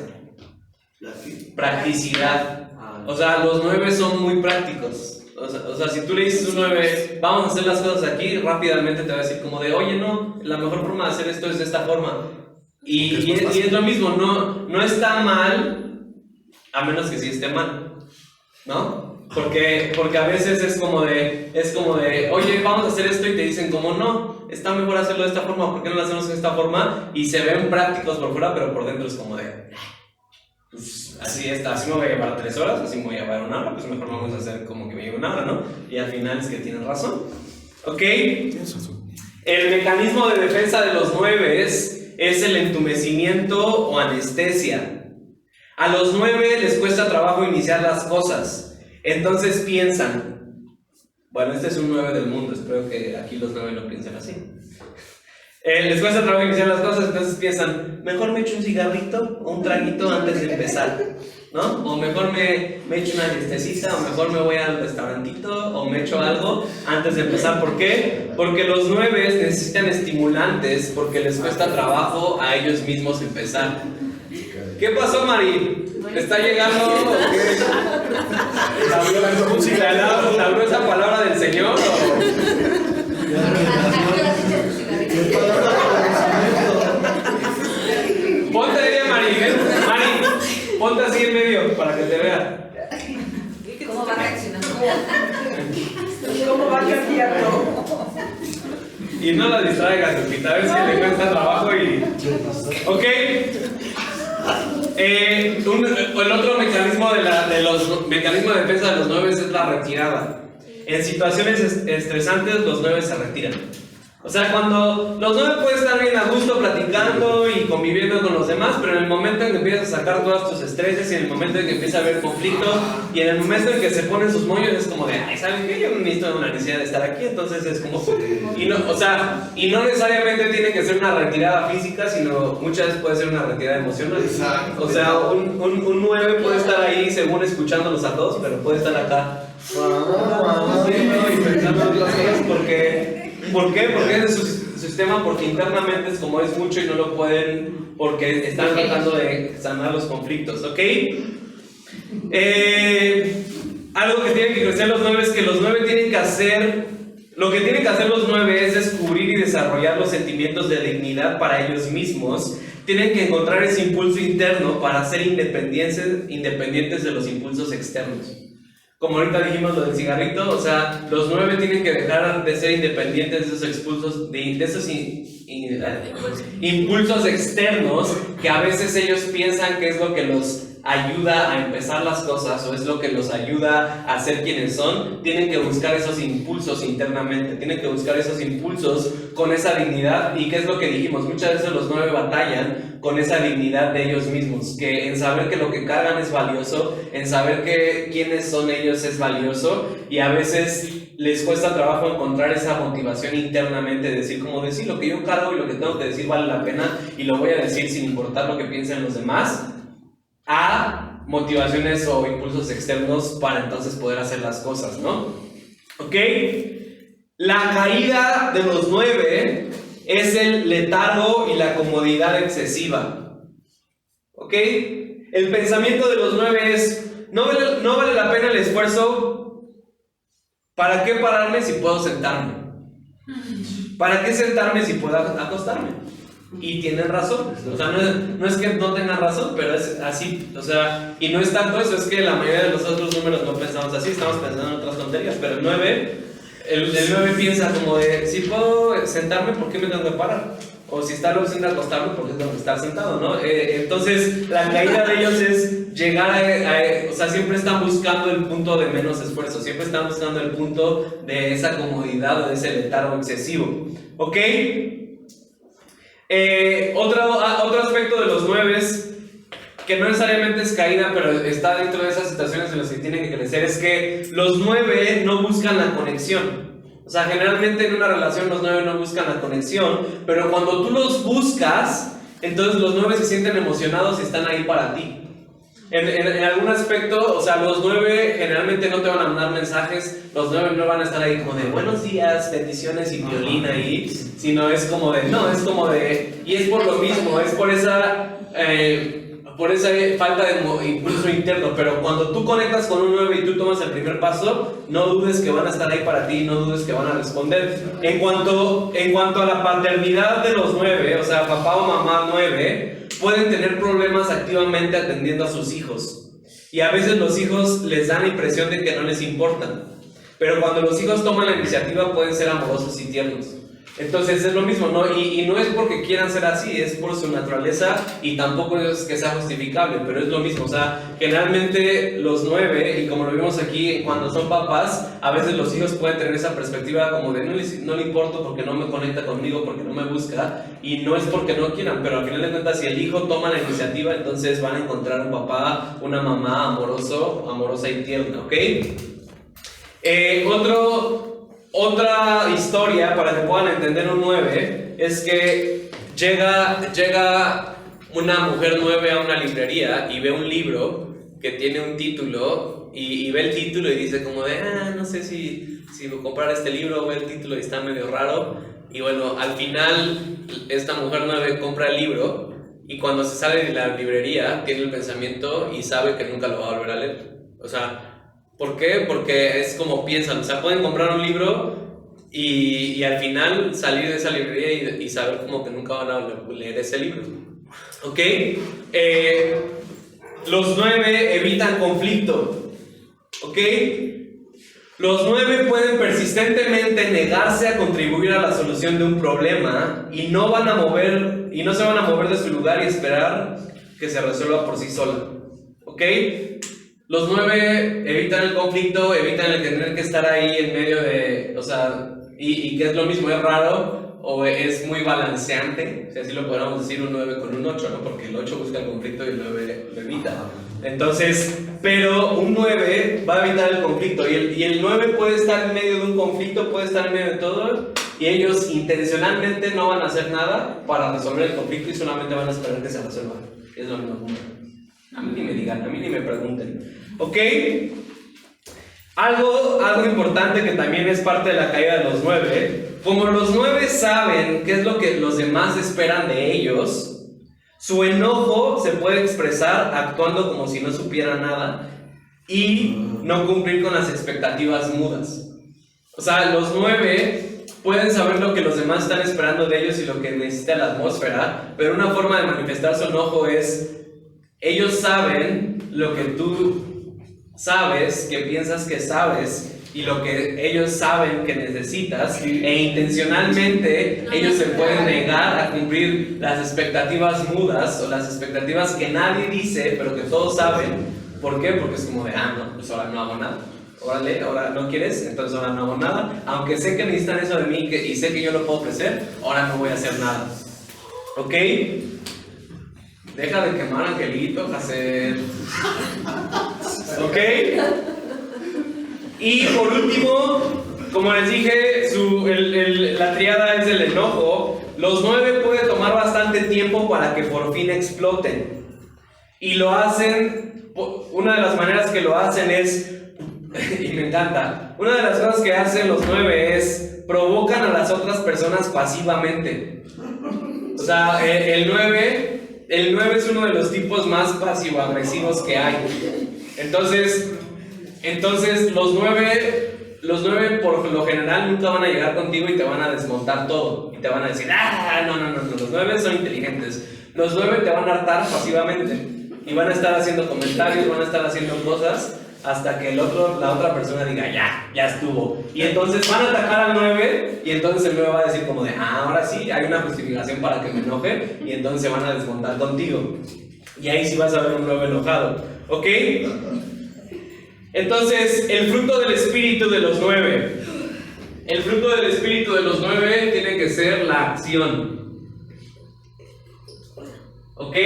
Practicidad. O sea, los 9 son muy prácticos. O sea, si tú le dices a un 9, vamos a hacer las cosas aquí, rápidamente te va a decir como de, oye, no, la mejor forma de hacer esto es de esta forma. Y es lo mismo, no está mal, a menos que sí esté mal, ¿no? Porque a veces es como de, oye, vamos a hacer esto, y te dicen como, no, está mejor hacerlo de esta forma, ¿por qué no lo hacemos de esta forma? Y se ven prácticos por fuera, pero por dentro es como de, pues así me voy a llevar 3 horas, así me voy a llevar 1 hora, pues mejor vamos a hacer como que me lleve 1 hora, ¿no? Y al final es que tienes razón, ¿ok? El mecanismo de defensa de los 9 es el entumecimiento o anestesia. A los 9 les cuesta trabajo iniciar las cosas, entonces piensan, bueno, este es un 9 del mundo, espero que aquí los 9 no piensen así. Les cuesta trabajo iniciar las cosas, entonces piensan, mejor me echo un cigarrito o un traguito antes de empezar, ¿no? O mejor me echo una anestesista, o mejor me voy al restaurantito, o me echo algo antes de empezar. ¿Por qué? Porque los 9 necesitan estimulantes, porque les cuesta trabajo a ellos mismos empezar. ¿Qué pasó, Mari? ¿Está llegando? ¿Te habló esa palabra del Señor? Ponte ahí, Mari, ven. Ponte así en medio para que te vea. ¿Cómo va reaccionando? ¿Cómo va cambiando? Y no la distraigas, Lupita, a ver si le cuesta trabajo y... Ok. El otro mecanismo de los mecanismos de defensa de los 9 es la retirada. En situaciones estresantes los 9 se retiran. O sea, cuando los 9 pueden estar bien a gusto platicando y conviviendo con los demás, pero en el momento en que empiezas a sacar todos tus estreses y en el momento en que empieza a haber conflicto y en el momento en que se ponen sus moños es como de, ay, ¿saben qué? Yo no necesito una necesidad de estar aquí, entonces es como... Y no, o sea, y no necesariamente tiene que ser una retirada física, sino muchas veces puede ser una retirada emocional. Exacto. O sea, un 9 puede estar ahí según escuchándolos a todos, pero puede estar acá y pensando en otras cosas porque... ¿Por qué? Porque es de su sistema, porque internamente es como es mucho y no lo pueden, porque están tratando de sanar los conflictos, ¿ok? Algo que tienen que crecer los 9 es que los 9 tienen que hacer, lo que tienen que hacer los 9 es descubrir y desarrollar los sentimientos de dignidad para ellos mismos. Tienen que encontrar ese impulso interno para ser independientes de los impulsos externos. Como ahorita dijimos lo del cigarrito, o sea, los 9 tienen que dejar de ser independientes de esos expulsos, de esos impulsos externos que a veces ellos piensan que es lo que los ayuda a empezar las cosas o es lo que los ayuda a ser quienes son. Tienen que buscar esos impulsos internamente, tienen que buscar esos impulsos con esa dignidad. ¿Y qué es lo que dijimos? Muchas veces los 9 batallan con esa dignidad de ellos mismos, que en saber que lo que cargan es valioso, en saber que quiénes son ellos es valioso, y a veces les cuesta trabajo encontrar esa motivación internamente, decir como decir lo que yo cargo y lo que tengo que decir vale la pena y lo voy a decir sin importar lo que piensen los demás, a motivaciones o impulsos externos para entonces poder hacer las cosas, ¿no? ¿Ok? La caída de los 9 es el letargo y la comodidad excesiva. ¿Ok? El pensamiento de los 9 es, no vale la pena el esfuerzo, ¿para qué pararme si puedo sentarme? ¿Para qué sentarme si puedo acostarme? Y tienen razón, o sea, no es que no tengan razón, pero es así, o sea, y no es tanto eso, es que la mayoría de los otros números no pensamos así, estamos pensando en otras tonterías, pero el 9 piensa como de, si puedo sentarme, ¿por qué me tengo que parar? O si está la opción de acostarme, ¿por qué tengo que estar sentado, no? Entonces, la caída de ellos es llegar o sea, siempre están buscando el punto de menos esfuerzo, siempre están buscando el punto de esa comodidad o de ese letargo excesivo, ¿ok? Otro aspecto de los 9 que no necesariamente es caída, pero está dentro de esas situaciones en las que tienen que crecer, es que los 9 no buscan la conexión. O sea, generalmente en una relación los 9 no buscan la conexión, pero cuando tú los buscas, entonces los 9 se sienten emocionados y están ahí para ti. En algún aspecto, o sea, los 9 generalmente no te van a mandar mensajes, los 9 no van a estar ahí como de buenos días, bendiciones y violín ahí, sino es como de, no, es como de, y es por lo mismo, es por esa falta de impulso interno. Pero cuando tú conectas con un 9 y tú tomas el primer paso, no dudes que van a estar ahí para ti, no dudes que van a responder. En cuanto a la paternidad de los 9, o sea, papá o mamá 9 pueden tener problemas activamente atendiendo a sus hijos, y a veces los hijos les dan la impresión de que no les importan, pero cuando los hijos toman la iniciativa pueden ser amorosos y tiernos. Entonces es lo mismo, ¿no? Y no es porque quieran ser así, es por su naturaleza, y tampoco es que sea justificable, pero es lo mismo. O sea, generalmente los 9, y como lo vimos aquí, cuando son papás, a veces los hijos pueden tener esa perspectiva como de no le importo porque no me conecta conmigo, porque no me busca, y no es porque no quieran, pero al final de cuentas si el hijo toma la iniciativa, entonces van a encontrar un papá, una mamá amorosa y tierna, ¿ok? Otra historia para que puedan entender un 9 es que llega una mujer 9 a una librería y ve un libro que tiene un título y ve el título y dice como de no sé si comprar este libro, ve el título y está medio raro, y bueno, al final esta mujer 9 compra el libro y cuando se sale de la librería tiene el pensamiento y sabe que nunca lo va a volver a leer. O sea, ¿por qué? Porque es como piensan, o sea, pueden comprar un libro y al final salir de esa librería y saber como que nunca van a leer ese libro, ¿ok? los 9 evitan conflicto. ¿Ok? Los 9 pueden persistentemente negarse a contribuir a la solución de un problema y no se van a mover de su lugar y esperar que se resuelva por sí sola. ¿Ok? Los 9 evitan el conflicto, evitan el tener que estar ahí en medio de, o sea, y que es lo mismo, es raro o es muy balanceante, si así lo podríamos decir, un 9 con un 8, ¿no? Porque el 8 busca el conflicto y el 9 lo evita. Entonces, pero un 9 va a evitar el conflicto y el 9 puede estar en medio de un conflicto, puede estar en medio de todo y ellos intencionalmente no van a hacer nada para resolver el conflicto y solamente van a esperar que se resuelva. Es lo mismo. A mí ni me digan, a mí ni me pregunten. ¿Ok? Algo importante que también es parte de la caída de los 9, como los 9 saben qué es lo que los demás esperan de ellos, su enojo se puede expresar actuando como si no supiera nada y no cumplir con las expectativas mudas. O sea, los 9 pueden saber lo que los demás están esperando de ellos y lo que necesita la atmósfera, pero una forma de manifestar su enojo es, ellos saben lo que tú sabes, que piensas que sabes, y lo que ellos saben que necesitas, e intencionalmente ellos se pueden negar a cumplir las expectativas mudas o las expectativas que nadie dice, pero que todos saben. ¿Por qué? Porque es como de, no, pues ahora no hago nada. Órale, ahora no quieres, entonces ahora no hago nada. Aunque sé que necesitan eso de mí y sé que yo lo puedo ofrecer, ahora no voy a hacer nada. ¿Ok? Deja de quemar angelito, Hacer. ¿Ok? Y por último, como les dije, la triada es el enojo. Los 9 puede tomar bastante tiempo para que por fin exploten. Y lo hacen, una de las maneras que lo hacen es, y me encanta, una de las cosas que hacen los 9 es, provocan a las otras personas pasivamente. O sea, el 9 es uno de los tipos más pasivo-agresivos que hay. Entonces los 9 por lo general nunca van a llegar contigo y te van a desmontar todo. Y te van a decir, no, los 9 son inteligentes. Los 9 te van a hartar pasivamente. Y van a estar haciendo comentarios, van a estar haciendo cosas hasta que la otra persona diga, ya estuvo. Y entonces van a atacar al 9 y entonces el 9 va a decir como de, ahora sí, hay una justificación para que me enoje y entonces se van a desmontar contigo. Y ahí sí vas a ver un 9 enojado. ¿Ok? Entonces, el fruto del espíritu de los 9. El fruto del espíritu de los 9 tiene que ser la acción. ¿Ok?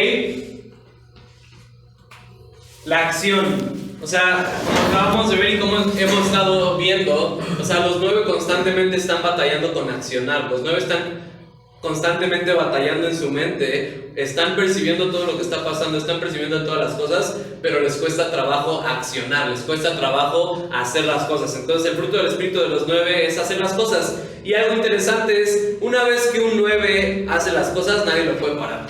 La acción. O sea, como acabamos de ver y como hemos estado viendo, o sea, los 9 constantemente están batallando con accionar. Los 9 están constantemente batallando en su mente, están percibiendo todo lo que está pasando, están percibiendo todas las cosas, pero les cuesta trabajo accionar, les cuesta trabajo hacer las cosas. Entonces el fruto del espíritu de los 9 es hacer las cosas. Y algo interesante es, una vez que un 9 hace las cosas, nadie lo puede parar.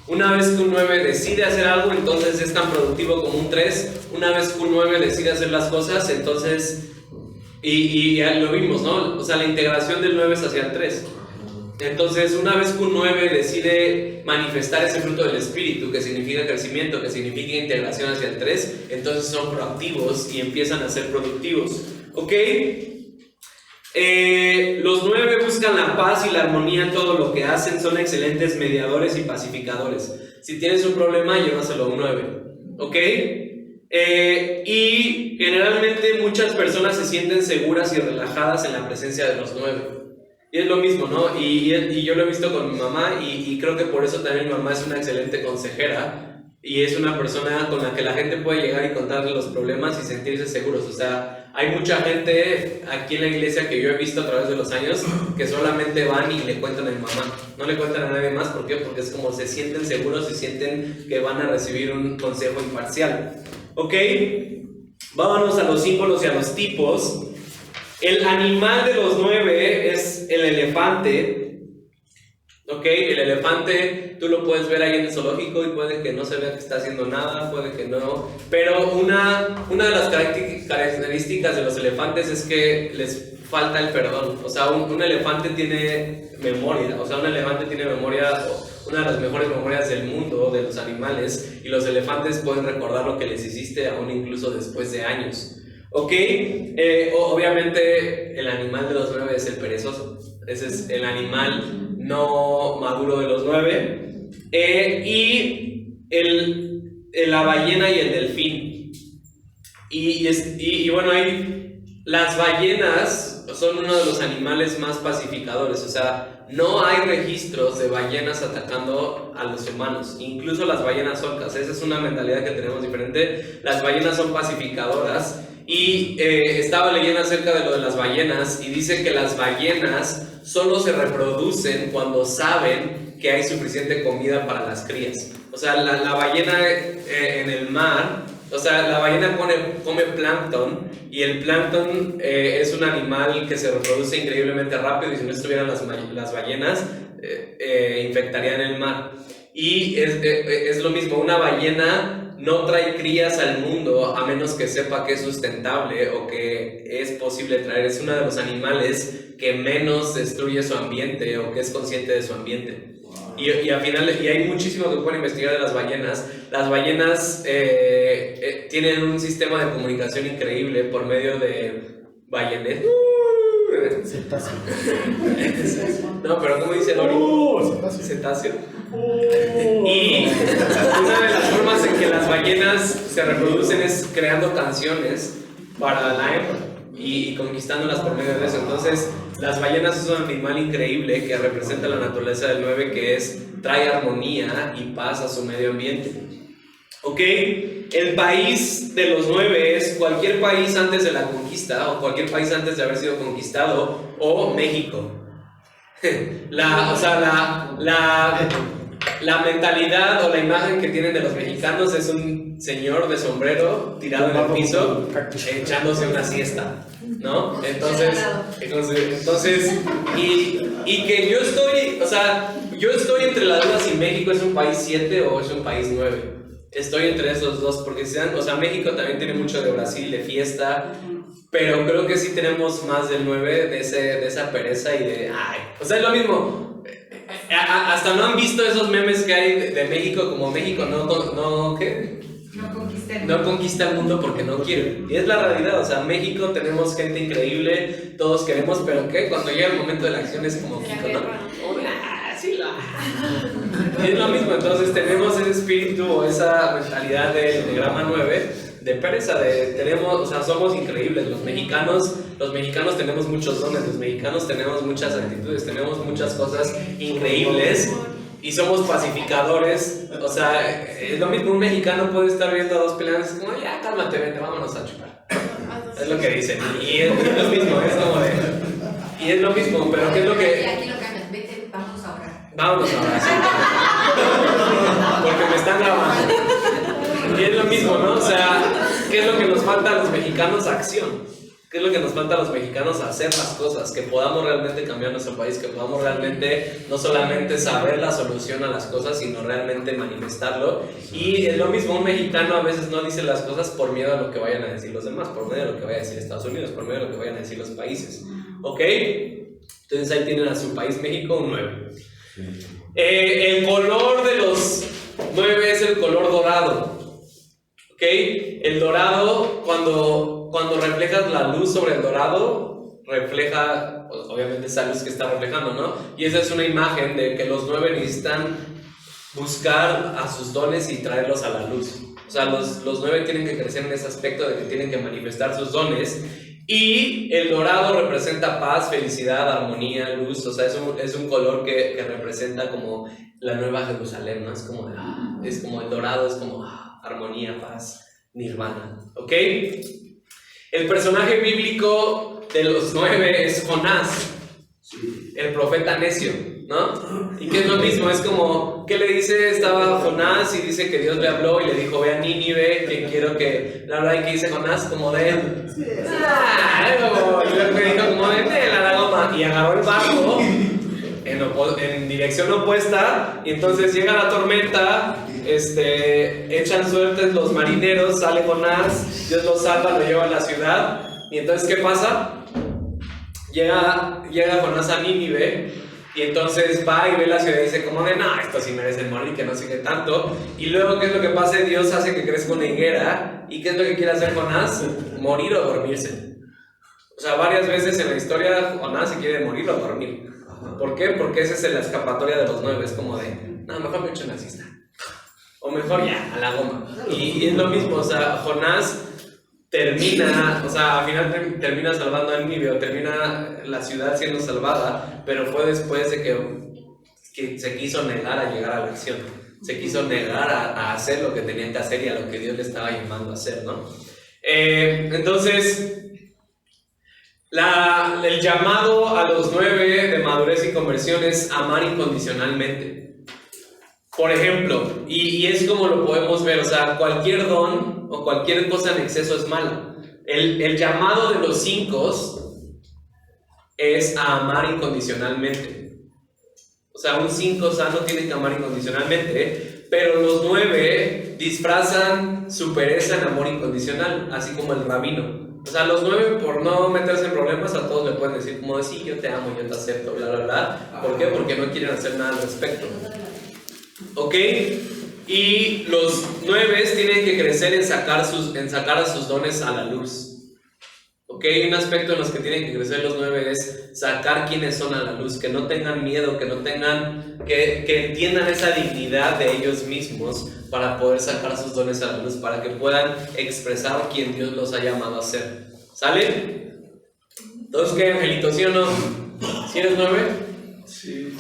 Una vez que un 9 decide hacer algo, entonces es tan productivo como un 3. Una vez que un 9 decide hacer las cosas, entonces, y ya lo vimos, ¿no? O sea, la integración del 9 es hacia el 3. Entonces, una vez que un 9 decide manifestar ese fruto del espíritu, que significa crecimiento, que significa integración hacia el 3, entonces son proactivos y empiezan a ser productivos. ¿Ok? Los 9 buscan la paz y la armonía en todo lo que hacen, son excelentes mediadores y pacificadores. Si tienes un problema, llévaselo a un 9. ¿Ok? Y generalmente muchas personas se sienten seguras y relajadas en la presencia de los 9. Y es lo mismo, ¿no? Y yo lo he visto con mi mamá y creo que por eso también mi mamá es una excelente consejera y es una persona con la que la gente puede llegar y contarle los problemas y sentirse seguros. O sea, hay mucha gente aquí en la iglesia que yo he visto a través de los años que solamente van y le cuentan a mi mamá, no le cuentan a nadie más. ¿Por qué? Porque es como se sienten seguros y sienten que van a recibir un consejo imparcial. ¿Ok? Vámonos a los símbolos y a los tipos. El animal de los 9 es el elefante. ¿Ok? El elefante tú lo puedes ver ahí en el zoológico y puede que no se vea que está haciendo nada, puede que no. Pero una de las características de los elefantes es que les falta el perdón. O sea, un elefante tiene memoria. O sea, un elefante tiene memoria, una de las mejores memorias del mundo, de los animales. Y los elefantes pueden recordar lo que les hiciste aún incluso después de años. ¿Ok? Obviamente el animal de los 9 es el perezoso. Ese es el animal no maduro de los 9. Y la ballena y el delfín. Y bueno, las ballenas son uno de los animales más pacificadores. O sea, no hay registros de ballenas atacando a los humanos, incluso las ballenas orcas. Esa es una mentalidad que tenemos diferente. Las ballenas son pacificadoras. Y estaba leyendo acerca de lo de las ballenas y dice que las ballenas solo se reproducen cuando saben que hay suficiente comida para las crías. O sea, la ballena en el mar, o sea, la ballena come plancton, y el plancton es un animal que se reproduce increíblemente rápido, y si no estuvieran las ballenas, infectarían el mar. Y es lo mismo, una ballena no trae crías al mundo a menos que sepa que es sustentable o que es posible traer. Es uno de los animales que menos destruye su ambiente o que es consciente de su ambiente. Y al final, y hay muchísimo que pueden investigar de las ballenas. Las ballenas tienen un sistema de comunicación increíble por medio de ballenes. Cetáceo. No, pero ¿cómo dice Lori? Cetáceo. Y una de las formas en que las ballenas se reproducen es creando canciones para la hembra y conquistándolas por medio de eso. Entonces, las ballenas es un animal increíble que representa la naturaleza del 9, que trae armonía y paz a su medio ambiente. ¿Ok? El país de los 9 es cualquier país antes de la conquista o cualquier país antes de haber sido conquistado o México. La mentalidad o la imagen que tienen de los mexicanos es un señor de sombrero tirado en el piso echándose una siesta, ¿no? Entonces y que yo estoy entre la duda si México es un país 7 o es un país 9. Estoy entre esos dos porque México también tiene mucho de Brasil, de fiesta, pero creo que sí tenemos más del 9, de esa pereza y de es lo mismo. Hasta no han visto esos memes que hay de México, como México no conquista el mundo porque no quiere. Y es la realidad. O sea, México tenemos gente increíble, todos queremos, pero ¿qué? Cuando llega el momento de la acción es como México, ¿no? Y es lo mismo. Entonces tenemos ese espíritu o esa mentalidad del diagrama 9 de pereza, somos increíbles. Los mexicanos tenemos muchos dones, los mexicanos tenemos muchas actitudes, tenemos muchas cosas increíbles y somos pacificadores. O sea, es lo mismo, un mexicano puede estar viendo a dos peleando y es como, ya, cálmate, vente, vámonos a chupar. Es lo que dicen. Y es lo mismo, es como de... Y es lo mismo, pero ¿qué es lo que...? Aquí lo cambias, vete, vamos a orar. Vámonos ahora, sí. Porque me están grabando. Y es lo mismo, ¿no? O sea, ¿qué es lo que nos falta a los mexicanos? Acción. ¿Qué es lo que nos falta a los mexicanos? Hacer las cosas, que podamos realmente cambiar nuestro país, que podamos realmente no solamente saber la solución a las cosas, sino realmente manifestarlo. Y es lo mismo, un mexicano a veces no dice las cosas por miedo a lo que vayan a decir los demás, por medio de lo que vaya a decir Estados Unidos, por medio de lo que vayan a decir los países. ¿Ok? Entonces ahí tienen a su país, México, un 9. El color de los 9 es el color dorado. ¿Ok? El dorado, cuando reflejas la luz sobre el dorado, refleja, obviamente, esa luz que está reflejando, ¿no? Y esa es una imagen de que los 9 necesitan buscar a sus dones y traerlos a la luz. O sea, los 9 tienen que crecer en ese aspecto de que tienen que manifestar sus dones. Y el dorado representa paz, felicidad, armonía, luz. O sea, es un color que representa como la nueva Jerusalén, ¿no? Es como el dorado, es como armonía, paz, nirvana. ¿Ok? El personaje bíblico de los 9 es Jonás, el profeta necio, ¿no? Y que es lo mismo, es como, ¿qué le dice? Estaba Jonás y dice que Dios le habló y le dijo, ve a Nínive, que quiero que... La verdad, ¿y qué dice Jonás? Como de... y luego me dijo como de la goma, y agarró el barco en dirección opuesta, y entonces llega la tormenta, echan suertes los marineros, sale Jonás, Dios lo salva, lo lleva a la ciudad, y entonces ¿qué pasa? llega Jonás a Nínive y entonces va y ve la ciudad y dice como de, no, esto sí merecen morir, que no sé qué tanto. Y luego, ¿qué es lo que pasa? Dios hace que crezca una higuera. ¿Y qué es lo que quiere hacer Jonás? Morir o dormirse. O sea, varias veces en la historia Jonás se quiere morir o dormir. ¿Por qué? Porque esa es la escapatoria de los 9. Es como de, no, mejor me echo nazista. O mejor ya, a la goma. Y es lo mismo, o sea, Jonás termina, o sea, al final termina salvando a Nínive, o termina la ciudad siendo salvada, pero fue después de que se quiso negar a llegar a la acción, se quiso negar a hacer lo que tenía que hacer y a lo que Dios le estaba llamando a hacer, ¿no? Entonces, el llamado a los 9 de madurez y conversión es amar incondicionalmente. Por ejemplo, y es como lo podemos ver, o sea, cualquier don o cualquier cosa en exceso es malo. El llamado de los 5 es a amar incondicionalmente. O sea, un 5 sano tiene que amar incondicionalmente, pero los 9 disfrazan su pereza en amor incondicional, así como el rabino. O sea, los 9, por no meterse en problemas, a todos le pueden decir como, sí, yo te amo, yo te acepto, bla, bla, bla. ¿Por qué? Porque no quieren hacer nada al respecto. ¿Ok? Y los 9 tienen que crecer en sacar a sus dones a la luz. ¿Ok? Un aspecto en los que tienen que crecer los 9 es sacar quiénes son a la luz, que no tengan miedo, que entiendan esa dignidad de ellos mismos para poder sacar sus dones a la luz, para que puedan expresar quién Dios los ha llamado a ser. ¿Sale? Entonces, ¿qué, Angelito? ¿Sí o no? ¿Sí eres 9? Sí.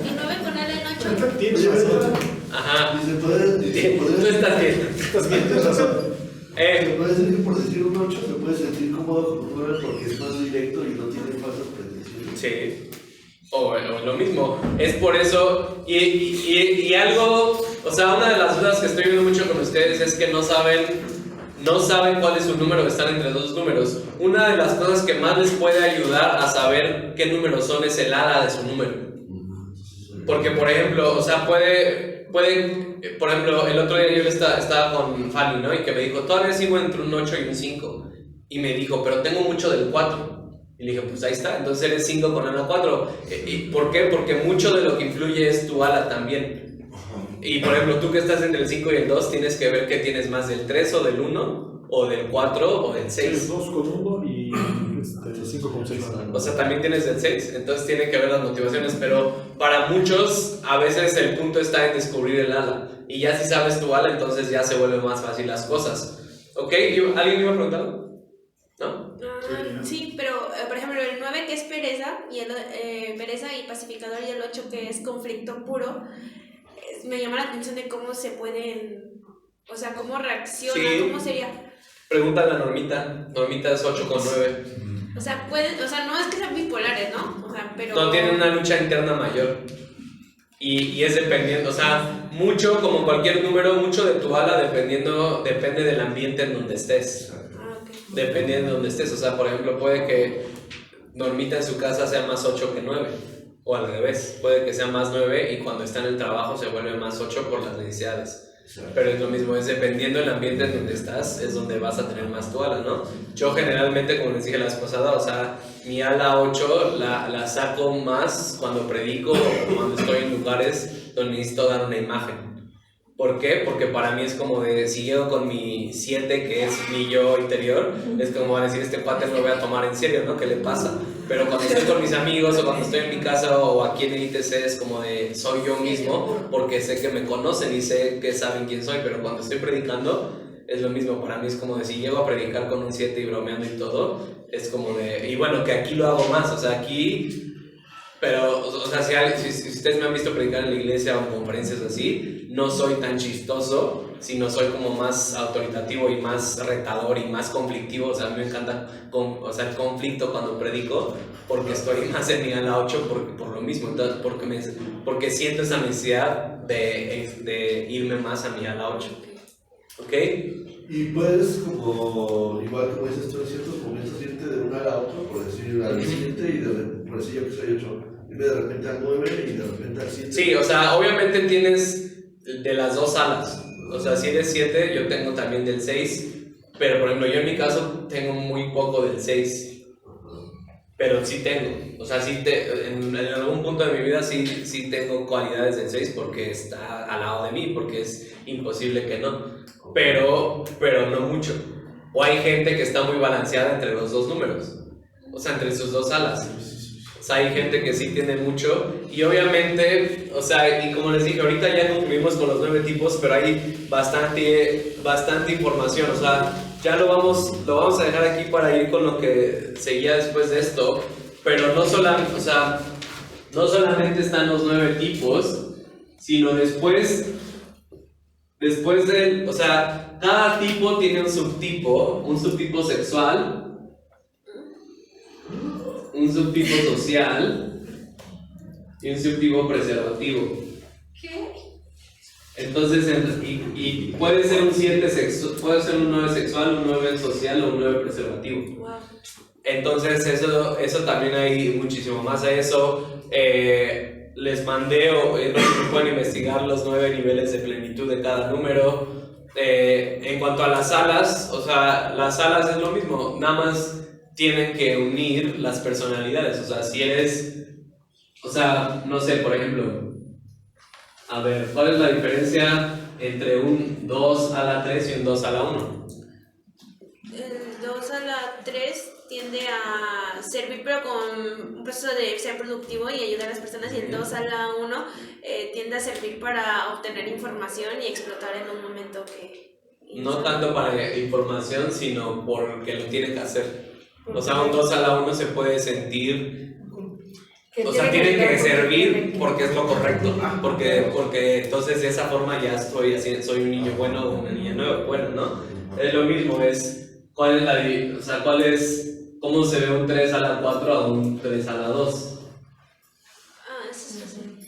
¿Y 9 con él en 8? Tienes razón. Ajá. Y se puede, Tú estás bien. Estás bien, tienes razón. se puede decir que por decir un 8 se puede sentir cómodo con un 9 porque es más directo y no tiene falsas pretensiones. Sí. O lo mismo. Es por eso. Y algo. O sea, una de las dudas que estoy viendo mucho con ustedes es que no saben cuál es su número, están entre dos números. Una de las cosas que más les puede ayudar a saber qué números son es el ala de su número. Porque, por ejemplo, o sea, puede por ejemplo, el otro día yo estaba con Fanny, ¿no? Y que me dijo, todavía sigo entre un 8 y un 5. Y me dijo, pero tengo mucho del 4. Y le dije, pues ahí está, entonces eres 5 con ala 4. ¿Y por qué? Porque mucho de lo que influye es tu ala también. Y por ejemplo, tú que estás entre el 5 y el 2, tienes que ver que tienes más del 3 o del 1, o del 4 o del 6. 2 con 1 y 5 con 6. O sea, también tienes del 6, entonces tiene que ver las motivaciones, pero para muchos a veces el punto está en descubrir el ala. Y ya si sabes tu ala, entonces ya se vuelven más fácil las cosas. ¿Ok? ¿Alguien iba a preguntar? ¿No? Sí, pero por ejemplo el 9 que es pereza, y pereza y pacificador, y el 8 que es conflicto puro, me llama la atención de cómo se pueden, o sea, cómo reacciona, Sí. cómo sería. Pregunta a la Normita. Normita es 8 con 9. O sea, no es que sean bipolares, ¿no? O sea, pero... No, tienen una lucha interna mayor. Y es dependiendo, o sea, mucho, como cualquier número, mucho de tu ala depende del ambiente en donde estés. Dependiendo de donde estés, o sea, por ejemplo, puede que Normita en su casa sea más 8 que 9, o al revés, puede que sea más 9 y cuando está en el trabajo se vuelve más 8 por las necesidades. Pero es lo mismo, es dependiendo del ambiente en donde estás, es donde vas a tener más tu ala, ¿no? Yo generalmente, como les dije la vez pasada, o sea, mi ala 8 la saco más cuando predico o cuando estoy en lugares donde necesito dar una imagen. ¿Por qué? Porque para mí es como de, si llego con mi 7, que es mi yo interior, es como decir, este cuate no lo voy a tomar en serio, ¿no? ¿Qué le pasa? Pero cuando estoy con mis amigos o cuando estoy en mi casa o aquí en ITC es como de, soy yo mismo, porque sé que me conocen y sé que saben quién soy, pero cuando estoy predicando es lo mismo, para mí es como de, si llego a predicar con un 7 y bromeando y todo, es como de, y bueno, que aquí lo hago más, o sea, aquí... Pero, o sea, si ustedes me han visto predicar en la iglesia o en conferencias así, no soy tan chistoso, sino soy como más autoritativo y más retador y más conflictivo. O sea, a mí me encanta el conflicto cuando predico, porque estoy más en mi ala 8 por lo mismo. Entonces, porque siento esa necesidad de irme más a mi ala 8. ¿Ok? Y puedes, igual como dices tú, en ciertos momentos irte de un ala a otro, por decir al 7 y por decir yo que soy 8, irme de repente al 9 y de repente al 7. Sí, o sea, obviamente tienes de las dos alas. O sea, si eres 7, yo tengo también del 6, pero por ejemplo, yo en mi caso tengo muy poco del 6. pero sí tengo, o sea, en algún punto de mi vida sí tengo cualidades del 6 porque está al lado de mí, porque es imposible que no, pero no mucho. O hay gente que está muy balanceada entre los dos números, o sea, entre sus dos alas. O sea, hay gente que sí tiene mucho y obviamente, o sea, y como les dije, ahorita ya concluimos con los 9 tipos, pero hay bastante información, o sea, ya lo vamos a dejar aquí para ir con lo que seguía después de esto, pero no solamente están los 9 tipos, sino después de, o sea, cada tipo tiene un subtipo sexual, un subtipo social y un subtipo preservativo. ¿Qué? Entonces, y puede ser un 7 puede ser un 9 sexual, un 9 social o un 9 preservativo. Wow. Entonces, eso también hay muchísimo más a eso. Les mandé, no sé si pueden investigar los 9 niveles de plenitud de cada número. En cuanto a las alas, o sea, las alas es lo mismo, nada más tienen que unir las personalidades. O sea, si eres, o sea, no sé, por ejemplo, a ver, ¿cuál es la diferencia entre un 2 a la 3 y un 2 a la 1? El 2 a la 3 tiende a servir pero con un proceso de ser productivo y ayudar a las personas, y el 2 a la 1 tiende a servir para obtener información y explotar en un momento que... No tanto para información, sino porque lo tiene que hacer. O sea, un 2 a la 1 se puede sentir, o sea, tiene que servir porque es lo correcto, porque entonces de esa forma ya soy un niño bueno o una niña buena, ¿no? Es lo mismo, cómo se ve un 3 a la 4 a un 3 a la 2. Eso es así.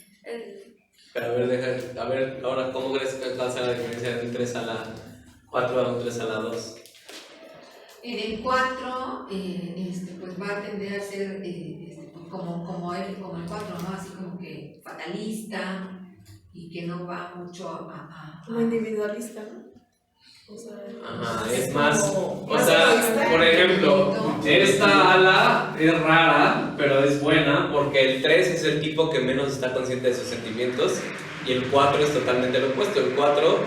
Pero a ver, ahora, ¿cómo crees que va a ser la diferencia de un 3 a la 4 a un 3 a la 2? En el 4, pues va a tender a ser como el 4, ¿no? Así como que fatalista y que no va mucho a Como individualista, ¿no? O sea, ajá, es más, o más sea, egoísta. por ejemplo, esta ala es rara, pero es buena porque el 3 es el tipo que menos está consciente de sus sentimientos y el 4 es totalmente lo opuesto. El 4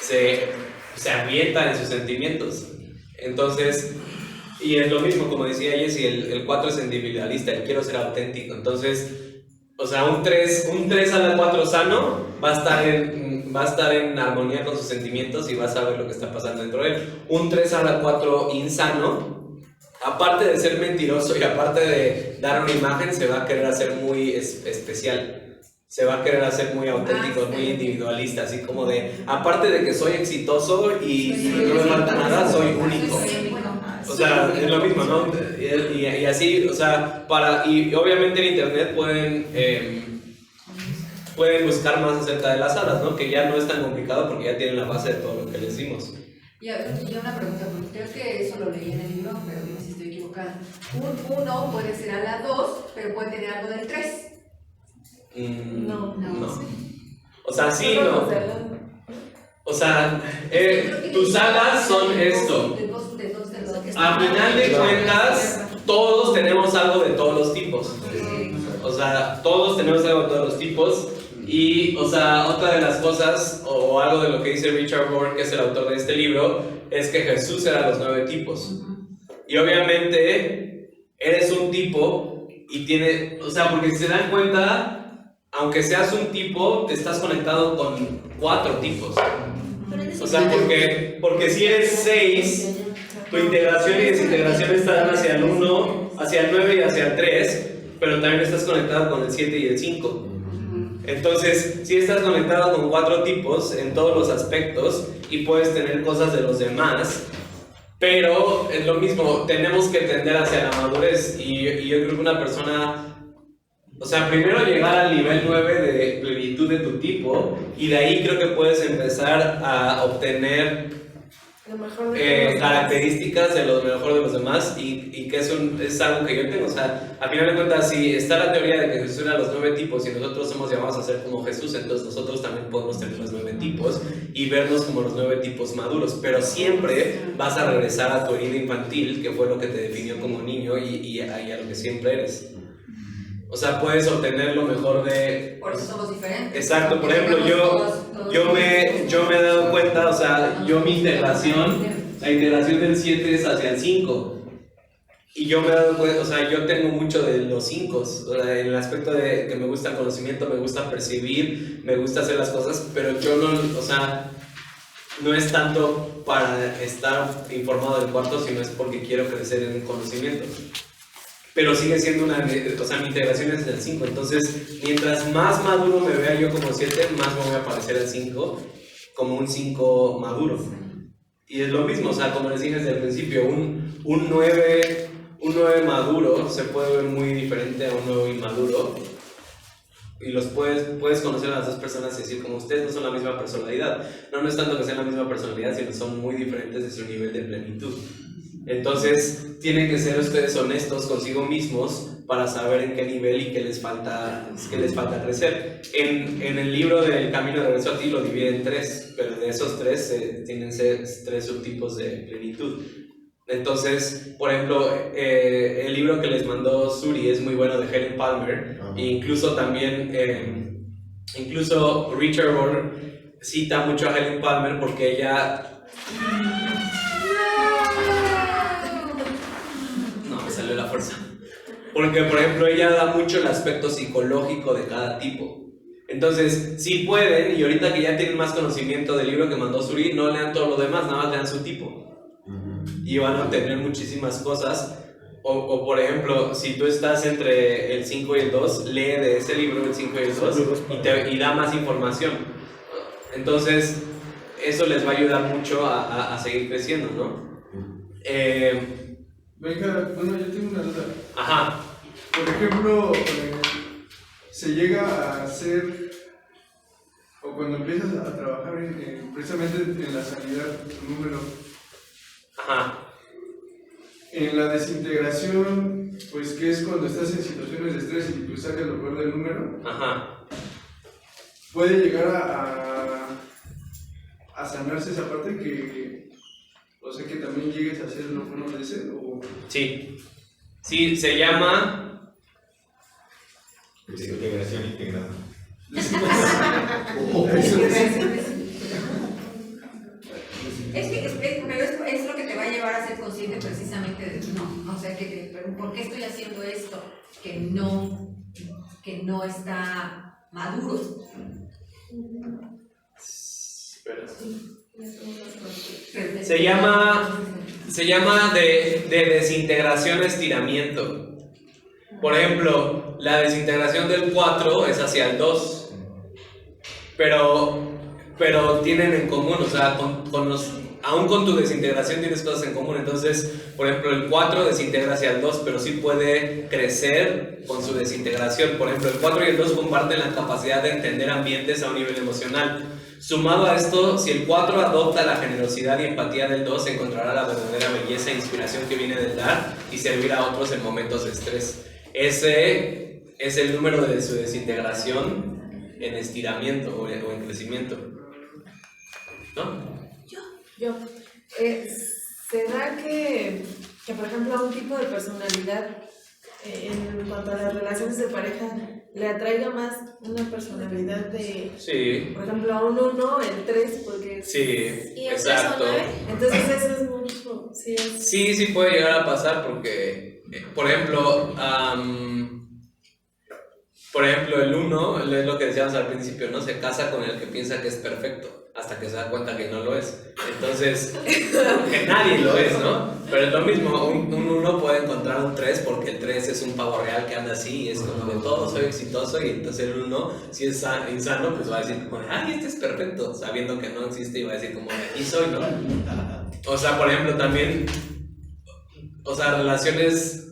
se avienta en sus sentimientos. Entonces, y es lo mismo, como decía Jessie, el 4 es individualista, el quiero ser auténtico. Entonces, o sea, un 3 a la 4 sano va a estar en armonía con sus sentimientos y va a saber lo que está pasando dentro de él. Un 3 a la 4 insano, aparte de ser mentiroso y aparte de dar una imagen, se va a querer hacer muy especial. Se va a querer hacer muy auténtico, muy individualista, así como de, aparte de que soy exitoso y no me falta nada, soy único. O sea, es lo mismo, ¿no? Y así, o sea, y obviamente en internet pueden buscar más acerca de las alas, ¿no? Que ya no es tan complicado porque ya tienen la base de todo lo que les dimos. Y una pregunta, porque creo que eso lo leí en el libro, pero dime si estoy equivocada. Un 1 puede ser a la 2, pero puede tener algo del 3. No. O sea, sí, no. O sea, tus alas son esto. A final de cuentas, todos tenemos algo de todos los tipos. O sea, todos tenemos algo de todos los tipos. Y, o sea, otra de las cosas, o algo de lo que dice Richard Rohr, que es el autor de este libro, es que Jesús era los 9 tipos. Y obviamente, eres un tipo y tiene, o sea, porque si se dan cuenta, aunque seas un tipo, te estás conectado con 4 tipos. O sea, porque si eres 6, tu integración y desintegración están hacia el 1, hacia el 9 y hacia el 3, pero también estás conectado con el 7 y el 5. Entonces, si estás conectado con 4 tipos en todos los aspectos y puedes tener cosas de los demás, pero es lo mismo, tenemos que tender hacia la madurez y yo creo que una persona, o sea, primero llegar al nivel 9 de plenitud de tu tipo y de ahí creo que puedes empezar a obtener Lo mejor de los características de lo mejor de los demás y que es algo que yo tengo. O sea, al final de cuentas, si está la teoría de que Jesús era los 9 tipos y nosotros somos llamados a ser como Jesús, entonces nosotros también podemos tener los 9 tipos y vernos como los 9 tipos maduros, pero siempre vas a regresar a tu herida infantil, que fue lo que te definió como niño y a lo que siempre eres. O sea, puedes obtener lo mejor de... Por eso somos diferentes. Exacto, por ejemplo, yo me he dado cuenta, o sea, la integración del 7 es hacia el 5. Y yo me he dado cuenta, o sea, yo tengo mucho de los 5, o sea, en el aspecto de que me gusta el conocimiento, me gusta percibir, me gusta hacer las cosas, pero yo no, o sea, no es tanto para estar informado del cuarto, sino es porque quiero crecer en conocimiento. Pero sigue siendo o sea, mi integración es del 5, entonces mientras más maduro me vea yo como 7, más me voy a parecer al 5 como un 5 maduro. Y es lo mismo, o sea, como les dije desde el principio, un 9 maduro se puede ver muy diferente a un 9 inmaduro. Y los puedes conocer a las dos personas y decir, como ustedes no son la misma personalidad. No es tanto que sean la misma personalidad, sino son muy diferentes de su nivel de plenitud. Entonces, tienen que ser ustedes honestos consigo mismos para saber en qué nivel y qué les falta crecer. En el libro del Camino de Regreso a Ti lo divide en 3, pero de esos 3 tienen 3 subtipos de plenitud. Entonces, por ejemplo, el libro que les mandó Suri es muy bueno, de Helen Palmer. E incluso también, incluso Richard Rohr cita mucho a Helen Palmer porque ella... No, me salió la fuerza. Porque, por ejemplo, ella da mucho el aspecto psicológico de cada tipo. Entonces, si pueden, y ahorita que ya tienen más conocimiento del libro que mandó Suri, no lean todo lo demás, nada más lean su tipo. Y van a obtener muchísimas cosas. O por ejemplo, si tú estás entre el 5 y el 2, lee de ese libro el 5 y el 2 y da más información. Entonces, eso les va a ayudar mucho a seguir creciendo, ¿no? Venga, bueno, yo tengo una duda. Ajá. Por ejemplo, se llega a hacer, o cuando empiezas a trabajar precisamente en la sanidad, tu número. Ajá. En la desintegración, pues que es cuando estás en situaciones de estrés y tú sacas lo peor del número. Ajá. Puede llegar a sanarse esa parte que, o sea, que también llegues a hacer lo bueno de ese, o... Sí. Sí, se llama... Desintegración integrada. Es lo que te va a llevar a ser consciente precisamente de no, o sea, ¿por qué estoy haciendo esto que no está maduro? Se llama de desintegración estiramiento. Por ejemplo, la desintegración del 4 es hacia el 2, pero tienen en común, o sea, aún con tu desintegración tienes cosas en común. Entonces, por ejemplo, el 4 desintegra hacia el 2, pero sí puede crecer con su desintegración. Por ejemplo, el 4 y el 2 comparten la capacidad de entender ambientes a un nivel emocional. Sumado a esto, si el 4 adopta la generosidad y empatía del 2, encontrará la verdadera belleza e inspiración que viene del dar y servir a otros en momentos de estrés. Ese es el número de su desintegración en estiramiento o en crecimiento. ¿No? Yo. ¿Se da que, por ejemplo, a un tipo de personalidad, en cuanto a las relaciones de pareja, le atraiga más una personalidad de, sí, por ejemplo, a un 1, el 3, porque... Sí, ¿Y exacto. Entonces eso es mucho, sí. Sí puede llegar a pasar porque, por ejemplo, el 1, es lo que decíamos al principio, ¿no? Se casa con el que piensa que es perfecto, hasta que se da cuenta que no lo es. Entonces, que nadie lo es, ¿no? Pero es lo mismo, un 1 puede encontrar un 3 porque el 3 es un pavo real que anda así y es como de todo, soy exitoso, y entonces el 1, si es insano, pues va a decir como, ay, este es perfecto, sabiendo que no existe, y va a decir como, aquí soy, ¿no? O sea, por ejemplo, también, o sea, relaciones,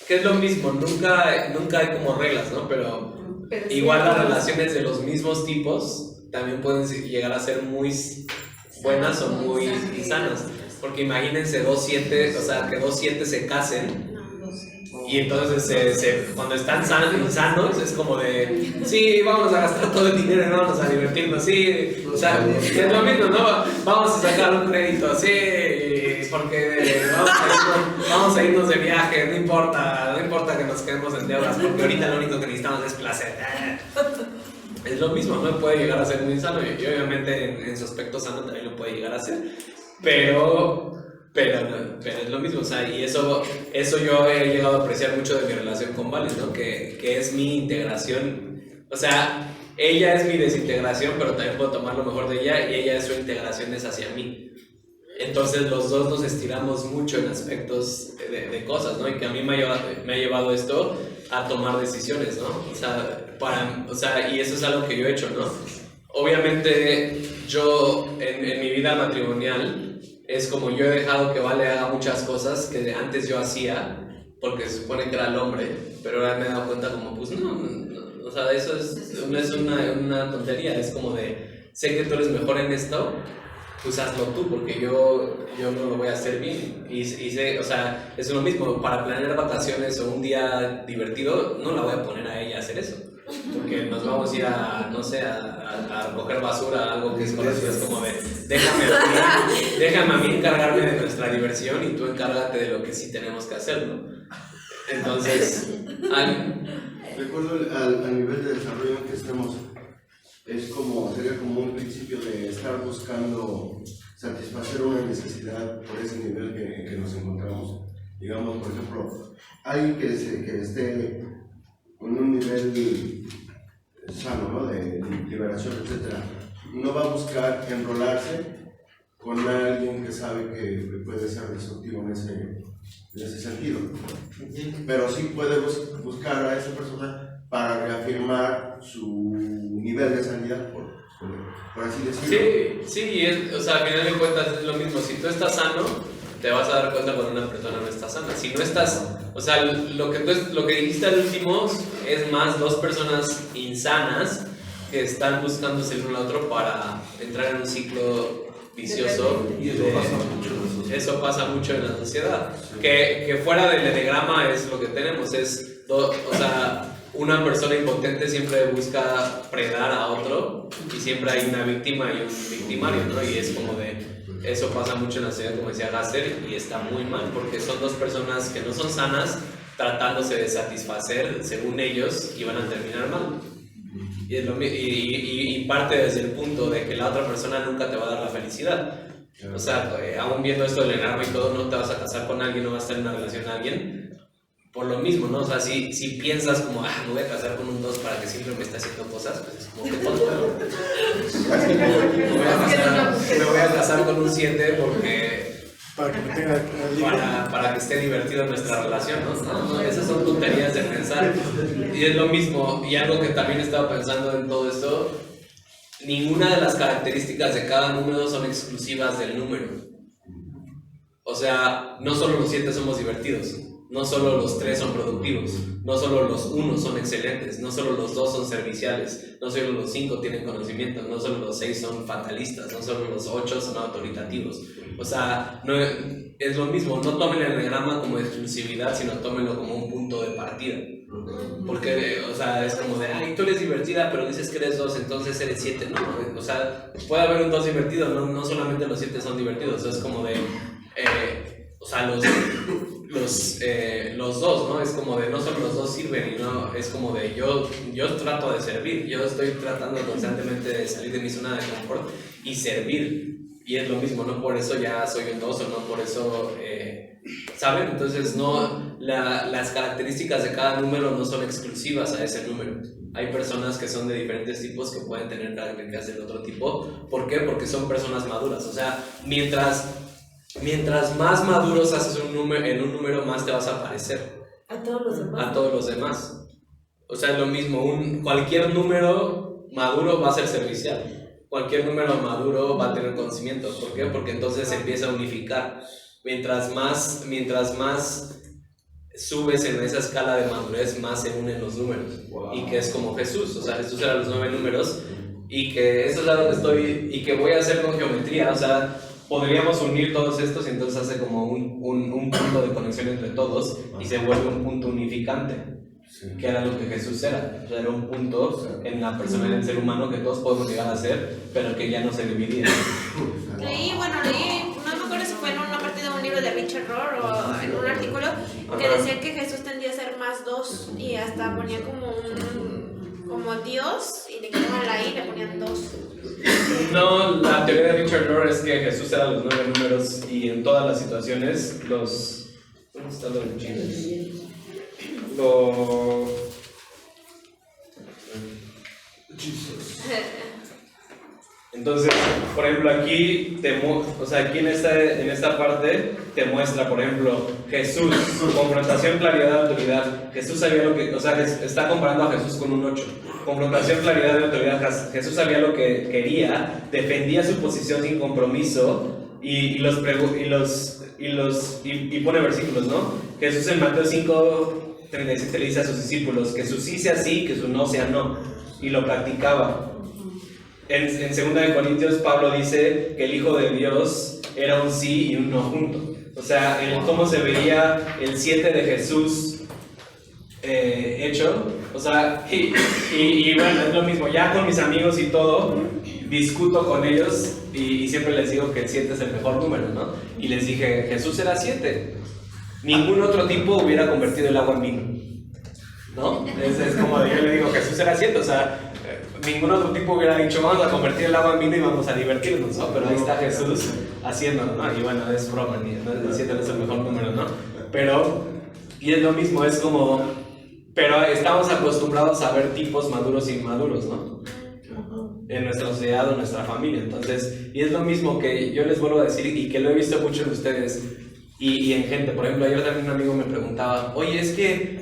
que es lo mismo, nunca hay como reglas, ¿no? Pero igual las relaciones de los mismos tipos también pueden llegar a ser muy buenas o muy insanas. Porque imagínense 2 7, o sea, que 2 7 se casen. Y entonces cuando están sanos es como de, sí, vamos a gastar todo el dinero y vamos a divertirnos, sí, o sea, es lo mismo, ¿no? Vamos a sacar un crédito, sí, porque vamos a irnos de viaje, no importa que nos quedemos en deudas, porque ahorita lo único que necesitamos es placer. Es lo mismo, ¿no? Puede llegar a ser muy sano y obviamente en su aspecto sano también lo puede llegar a ser, pero es lo mismo, o sea, y eso yo he llegado a apreciar mucho de mi relación con Vale, ¿no? Que es mi integración, o sea, ella es mi desintegración, pero también puedo tomar lo mejor de ella y ella es su integración es hacia mí. Entonces los dos nos estiramos mucho en aspectos de cosas, ¿no? Y que a mí me ha llevado esto a tomar decisiones, ¿no? O sea, y eso es algo que yo he hecho, ¿no? Obviamente yo en mi vida matrimonial es como yo he dejado que Vale haga muchas cosas que antes yo hacía porque se supone que era el hombre, pero ahora me he dado cuenta como pues no, o sea, eso no es una tontería, es como de sé que tú eres mejor en esto, pues hazlo tú porque yo no lo voy a hacer bien y sé, o sea, es lo mismo, para planear vacaciones o un día divertido no la voy a poner a ella a hacer eso. Porque nos vamos a ir a, no sé, a recoger basura, algo que es conocido, es como de déjame a mí encargarme de nuestra diversión y tú encárgate de lo que sí tenemos que hacer, ¿no? Entonces, recuerdo al nivel de desarrollo en que estemos, sería como un principio de estar buscando satisfacer una necesidad por ese nivel que nos encontramos. Digamos, por ejemplo, alguien que esté con un nivel sano, ¿no? De liberación, etc. No va a buscar enrolarse con alguien que sabe que puede ser destructivo en ese sentido. Pero sí puede buscar a esa persona para reafirmar su nivel de sanidad, por así decirlo. Sí, o sea, al final de cuentas es lo mismo. Si tú estás sano, te vas a dar cuenta cuando una persona no está sana. Si no estás, o sea, lo que dijiste al último es más 2 personas insanas que están buscándose el uno al otro para entrar en un ciclo vicioso. Y eso pasa mucho en la sociedad. Eso pasa mucho en la sociedad. Que fuera del enegrama es lo que tenemos, o sea, una persona impotente siempre busca predar a otro y siempre hay una víctima y un victimario, ¿no? Y es como de... Eso pasa mucho en la sociedad, como decía Gasser, y está muy mal porque son 2 personas que no son sanas tratándose de satisfacer según ellos y van a terminar mal. Y parte desde el punto de que la otra persona nunca te va a dar la felicidad. O sea, aún viendo esto del enarma y todo, no te vas a casar con alguien, no vas a estar en una relación con alguien por lo mismo, ¿no? O sea, si piensas como, me voy a casar con un 2 para que siempre me esté haciendo cosas, pues es como que tonto, ¿no? Me voy a casar con un 7 porque... Para que esté divertido nuestra relación, ¿no? Esas son tonterías de pensar. Y es lo mismo, y algo que también estaba pensando en todo esto, ninguna de las características de cada número son exclusivas del número. O sea, no solo los 7 somos divertidos, no solo los 3 son productivos, no solo los 1 son excelentes, no solo los 2 son serviciales, no solo los 5 tienen conocimiento, no solo los 6 son fatalistas, no solo los 8 son autoritativos. O sea, no, es lo mismo, no tomen el enegrama como exclusividad, sino tómenlo como un punto de partida. Porque, o sea, es como de, tú eres divertida, pero dices que eres 2, entonces eres 7. No, o sea, puede haber un 2 divertido, no solamente los 7 son divertidos, es como de, o sea, los 2, ¿no? Es como de, no solo los 2 sirven, y no, es como de, yo trato de servir, yo estoy tratando constantemente de salir de mi zona de confort y servir. Y es lo mismo, no por eso ya soy un 2 o no por eso, ¿saben? Entonces las características de cada número no son exclusivas a ese número. Hay personas que son de diferentes tipos que pueden tener características del otro tipo. ¿Por qué? Porque son personas maduras. O sea, mientras más maduros haces en un número, más te vas a parecer a todos los demás. O sea, es lo mismo, cualquier número maduro va a ser servicial. Cualquier número maduro va a tener conocimiento. ¿Por qué? Porque entonces se empieza a unificar. Mientras más subes en esa escala de madurez, más se unen los números. Wow. Y que es como Jesús. O sea, Jesús era los 9 números y que eso es algo que estoy, y que voy a hacer con geometría, o sea, podríamos unir todos estos y entonces hace como un punto de conexión entre todos y se vuelve un punto unificante, que era lo que Jesús era, o sea, era un punto en la personalidad del ser humano que todos podemos llegar a ser, pero que ya no se dividía. Leí, no me acuerdo si fue en una parte de un libro de Richard Rohr o en un artículo que decía que Jesús tendía a ser más dos y hasta ponía como Dios y le quitaban la I y le ponían dos. No, la teoría de Richard Rohr es que Jesús era los 9 números y en todas las situaciones los... ¿Dónde está lo de Chile? Entonces, por ejemplo, aquí aquí en esta parte te muestra, por ejemplo, Jesús, confrontación, claridad, autoridad. Jesús sabía lo que, o sea, está comparando a Jesús con un 8. Confrontación, claridad y autoridad. Jesús sabía lo que quería, defendía su posición sin compromiso y pone versículos, ¿no? Jesús en Mateo 5:37 le dice a sus discípulos que su sí sea sí, que su no sea no, y lo practicaba. En 2 Corintios, Pablo dice que el Hijo de Dios era un sí y un no junto. O sea, cómo se veía el 7 de Jesús hecho. O sea, y bueno, es lo mismo. Ya con mis amigos y todo, discuto con ellos y siempre les digo que el 7 es el mejor número, ¿no? Y les dije, Jesús era 7. Ningún otro tipo hubiera convertido el agua en vino, ¿no? Es como yo le digo, Jesús era 7, o sea, ningún otro tipo hubiera dicho, vamos a convertir el agua en vino y vamos a divertirnos, ¿no? Pero ahí está Jesús haciéndolo, ¿no? Y bueno, es broma, el 7 no es el mejor número, ¿no? Pero, y es lo mismo, es como, pero estamos acostumbrados a ver tipos maduros e inmaduros, ¿no? En nuestra sociedad o en nuestra familia, entonces, y es lo mismo que yo les vuelvo a decir y que lo he visto mucho en ustedes y en gente. Por ejemplo, ayer también un amigo me preguntaba, oye, es que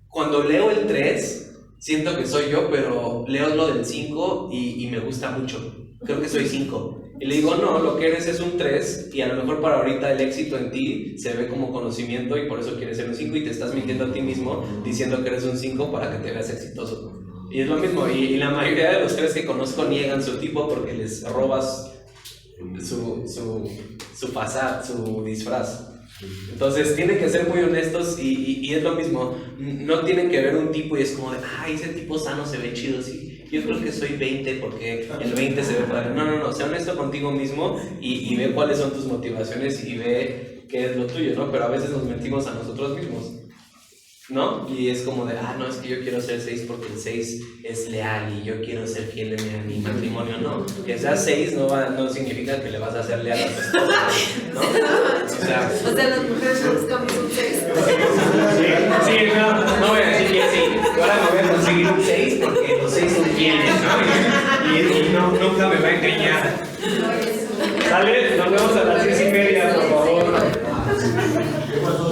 cuando leo el 3 siento que soy yo, pero leo lo del 5 y me gusta mucho, creo que soy 5. Y le digo, no, lo que eres es un 3 y a lo mejor para ahorita el éxito en ti se ve como conocimiento y por eso quieres ser un 5 y te estás mintiendo a ti mismo diciendo que eres un 5 para que te veas exitoso. Y es lo mismo, y la mayoría de los 3 que conozco niegan su tipo porque les robas su pasado, su disfraz. Entonces tienen que ser muy honestos y es lo mismo, no tienen que ver un tipo y es como de, ay, ese tipo sano se ve chido, sí, yo creo que soy 20 porque el 20 se ve padre. No, sé honesto contigo mismo y ve cuáles son tus motivaciones y ve qué es lo tuyo, ¿no? Pero a veces nos mentimos a nosotros mismos, ¿no? Y es como de, no, es que yo quiero ser 6 porque el 6 es leal y yo quiero ser fiel en mi matrimonio. No, que seas 6 no significa que le vas a ser leal a tu esposa, ¿no? O sea, las mujeres buscamos un 6. Sí, no voy a decir que sí. Ahora me voy a conseguir un 6 porque los 6 son fieles, ¿no? Y nunca me va a engañar. ¿Sale? Nos vemos a las 10:30, por favor.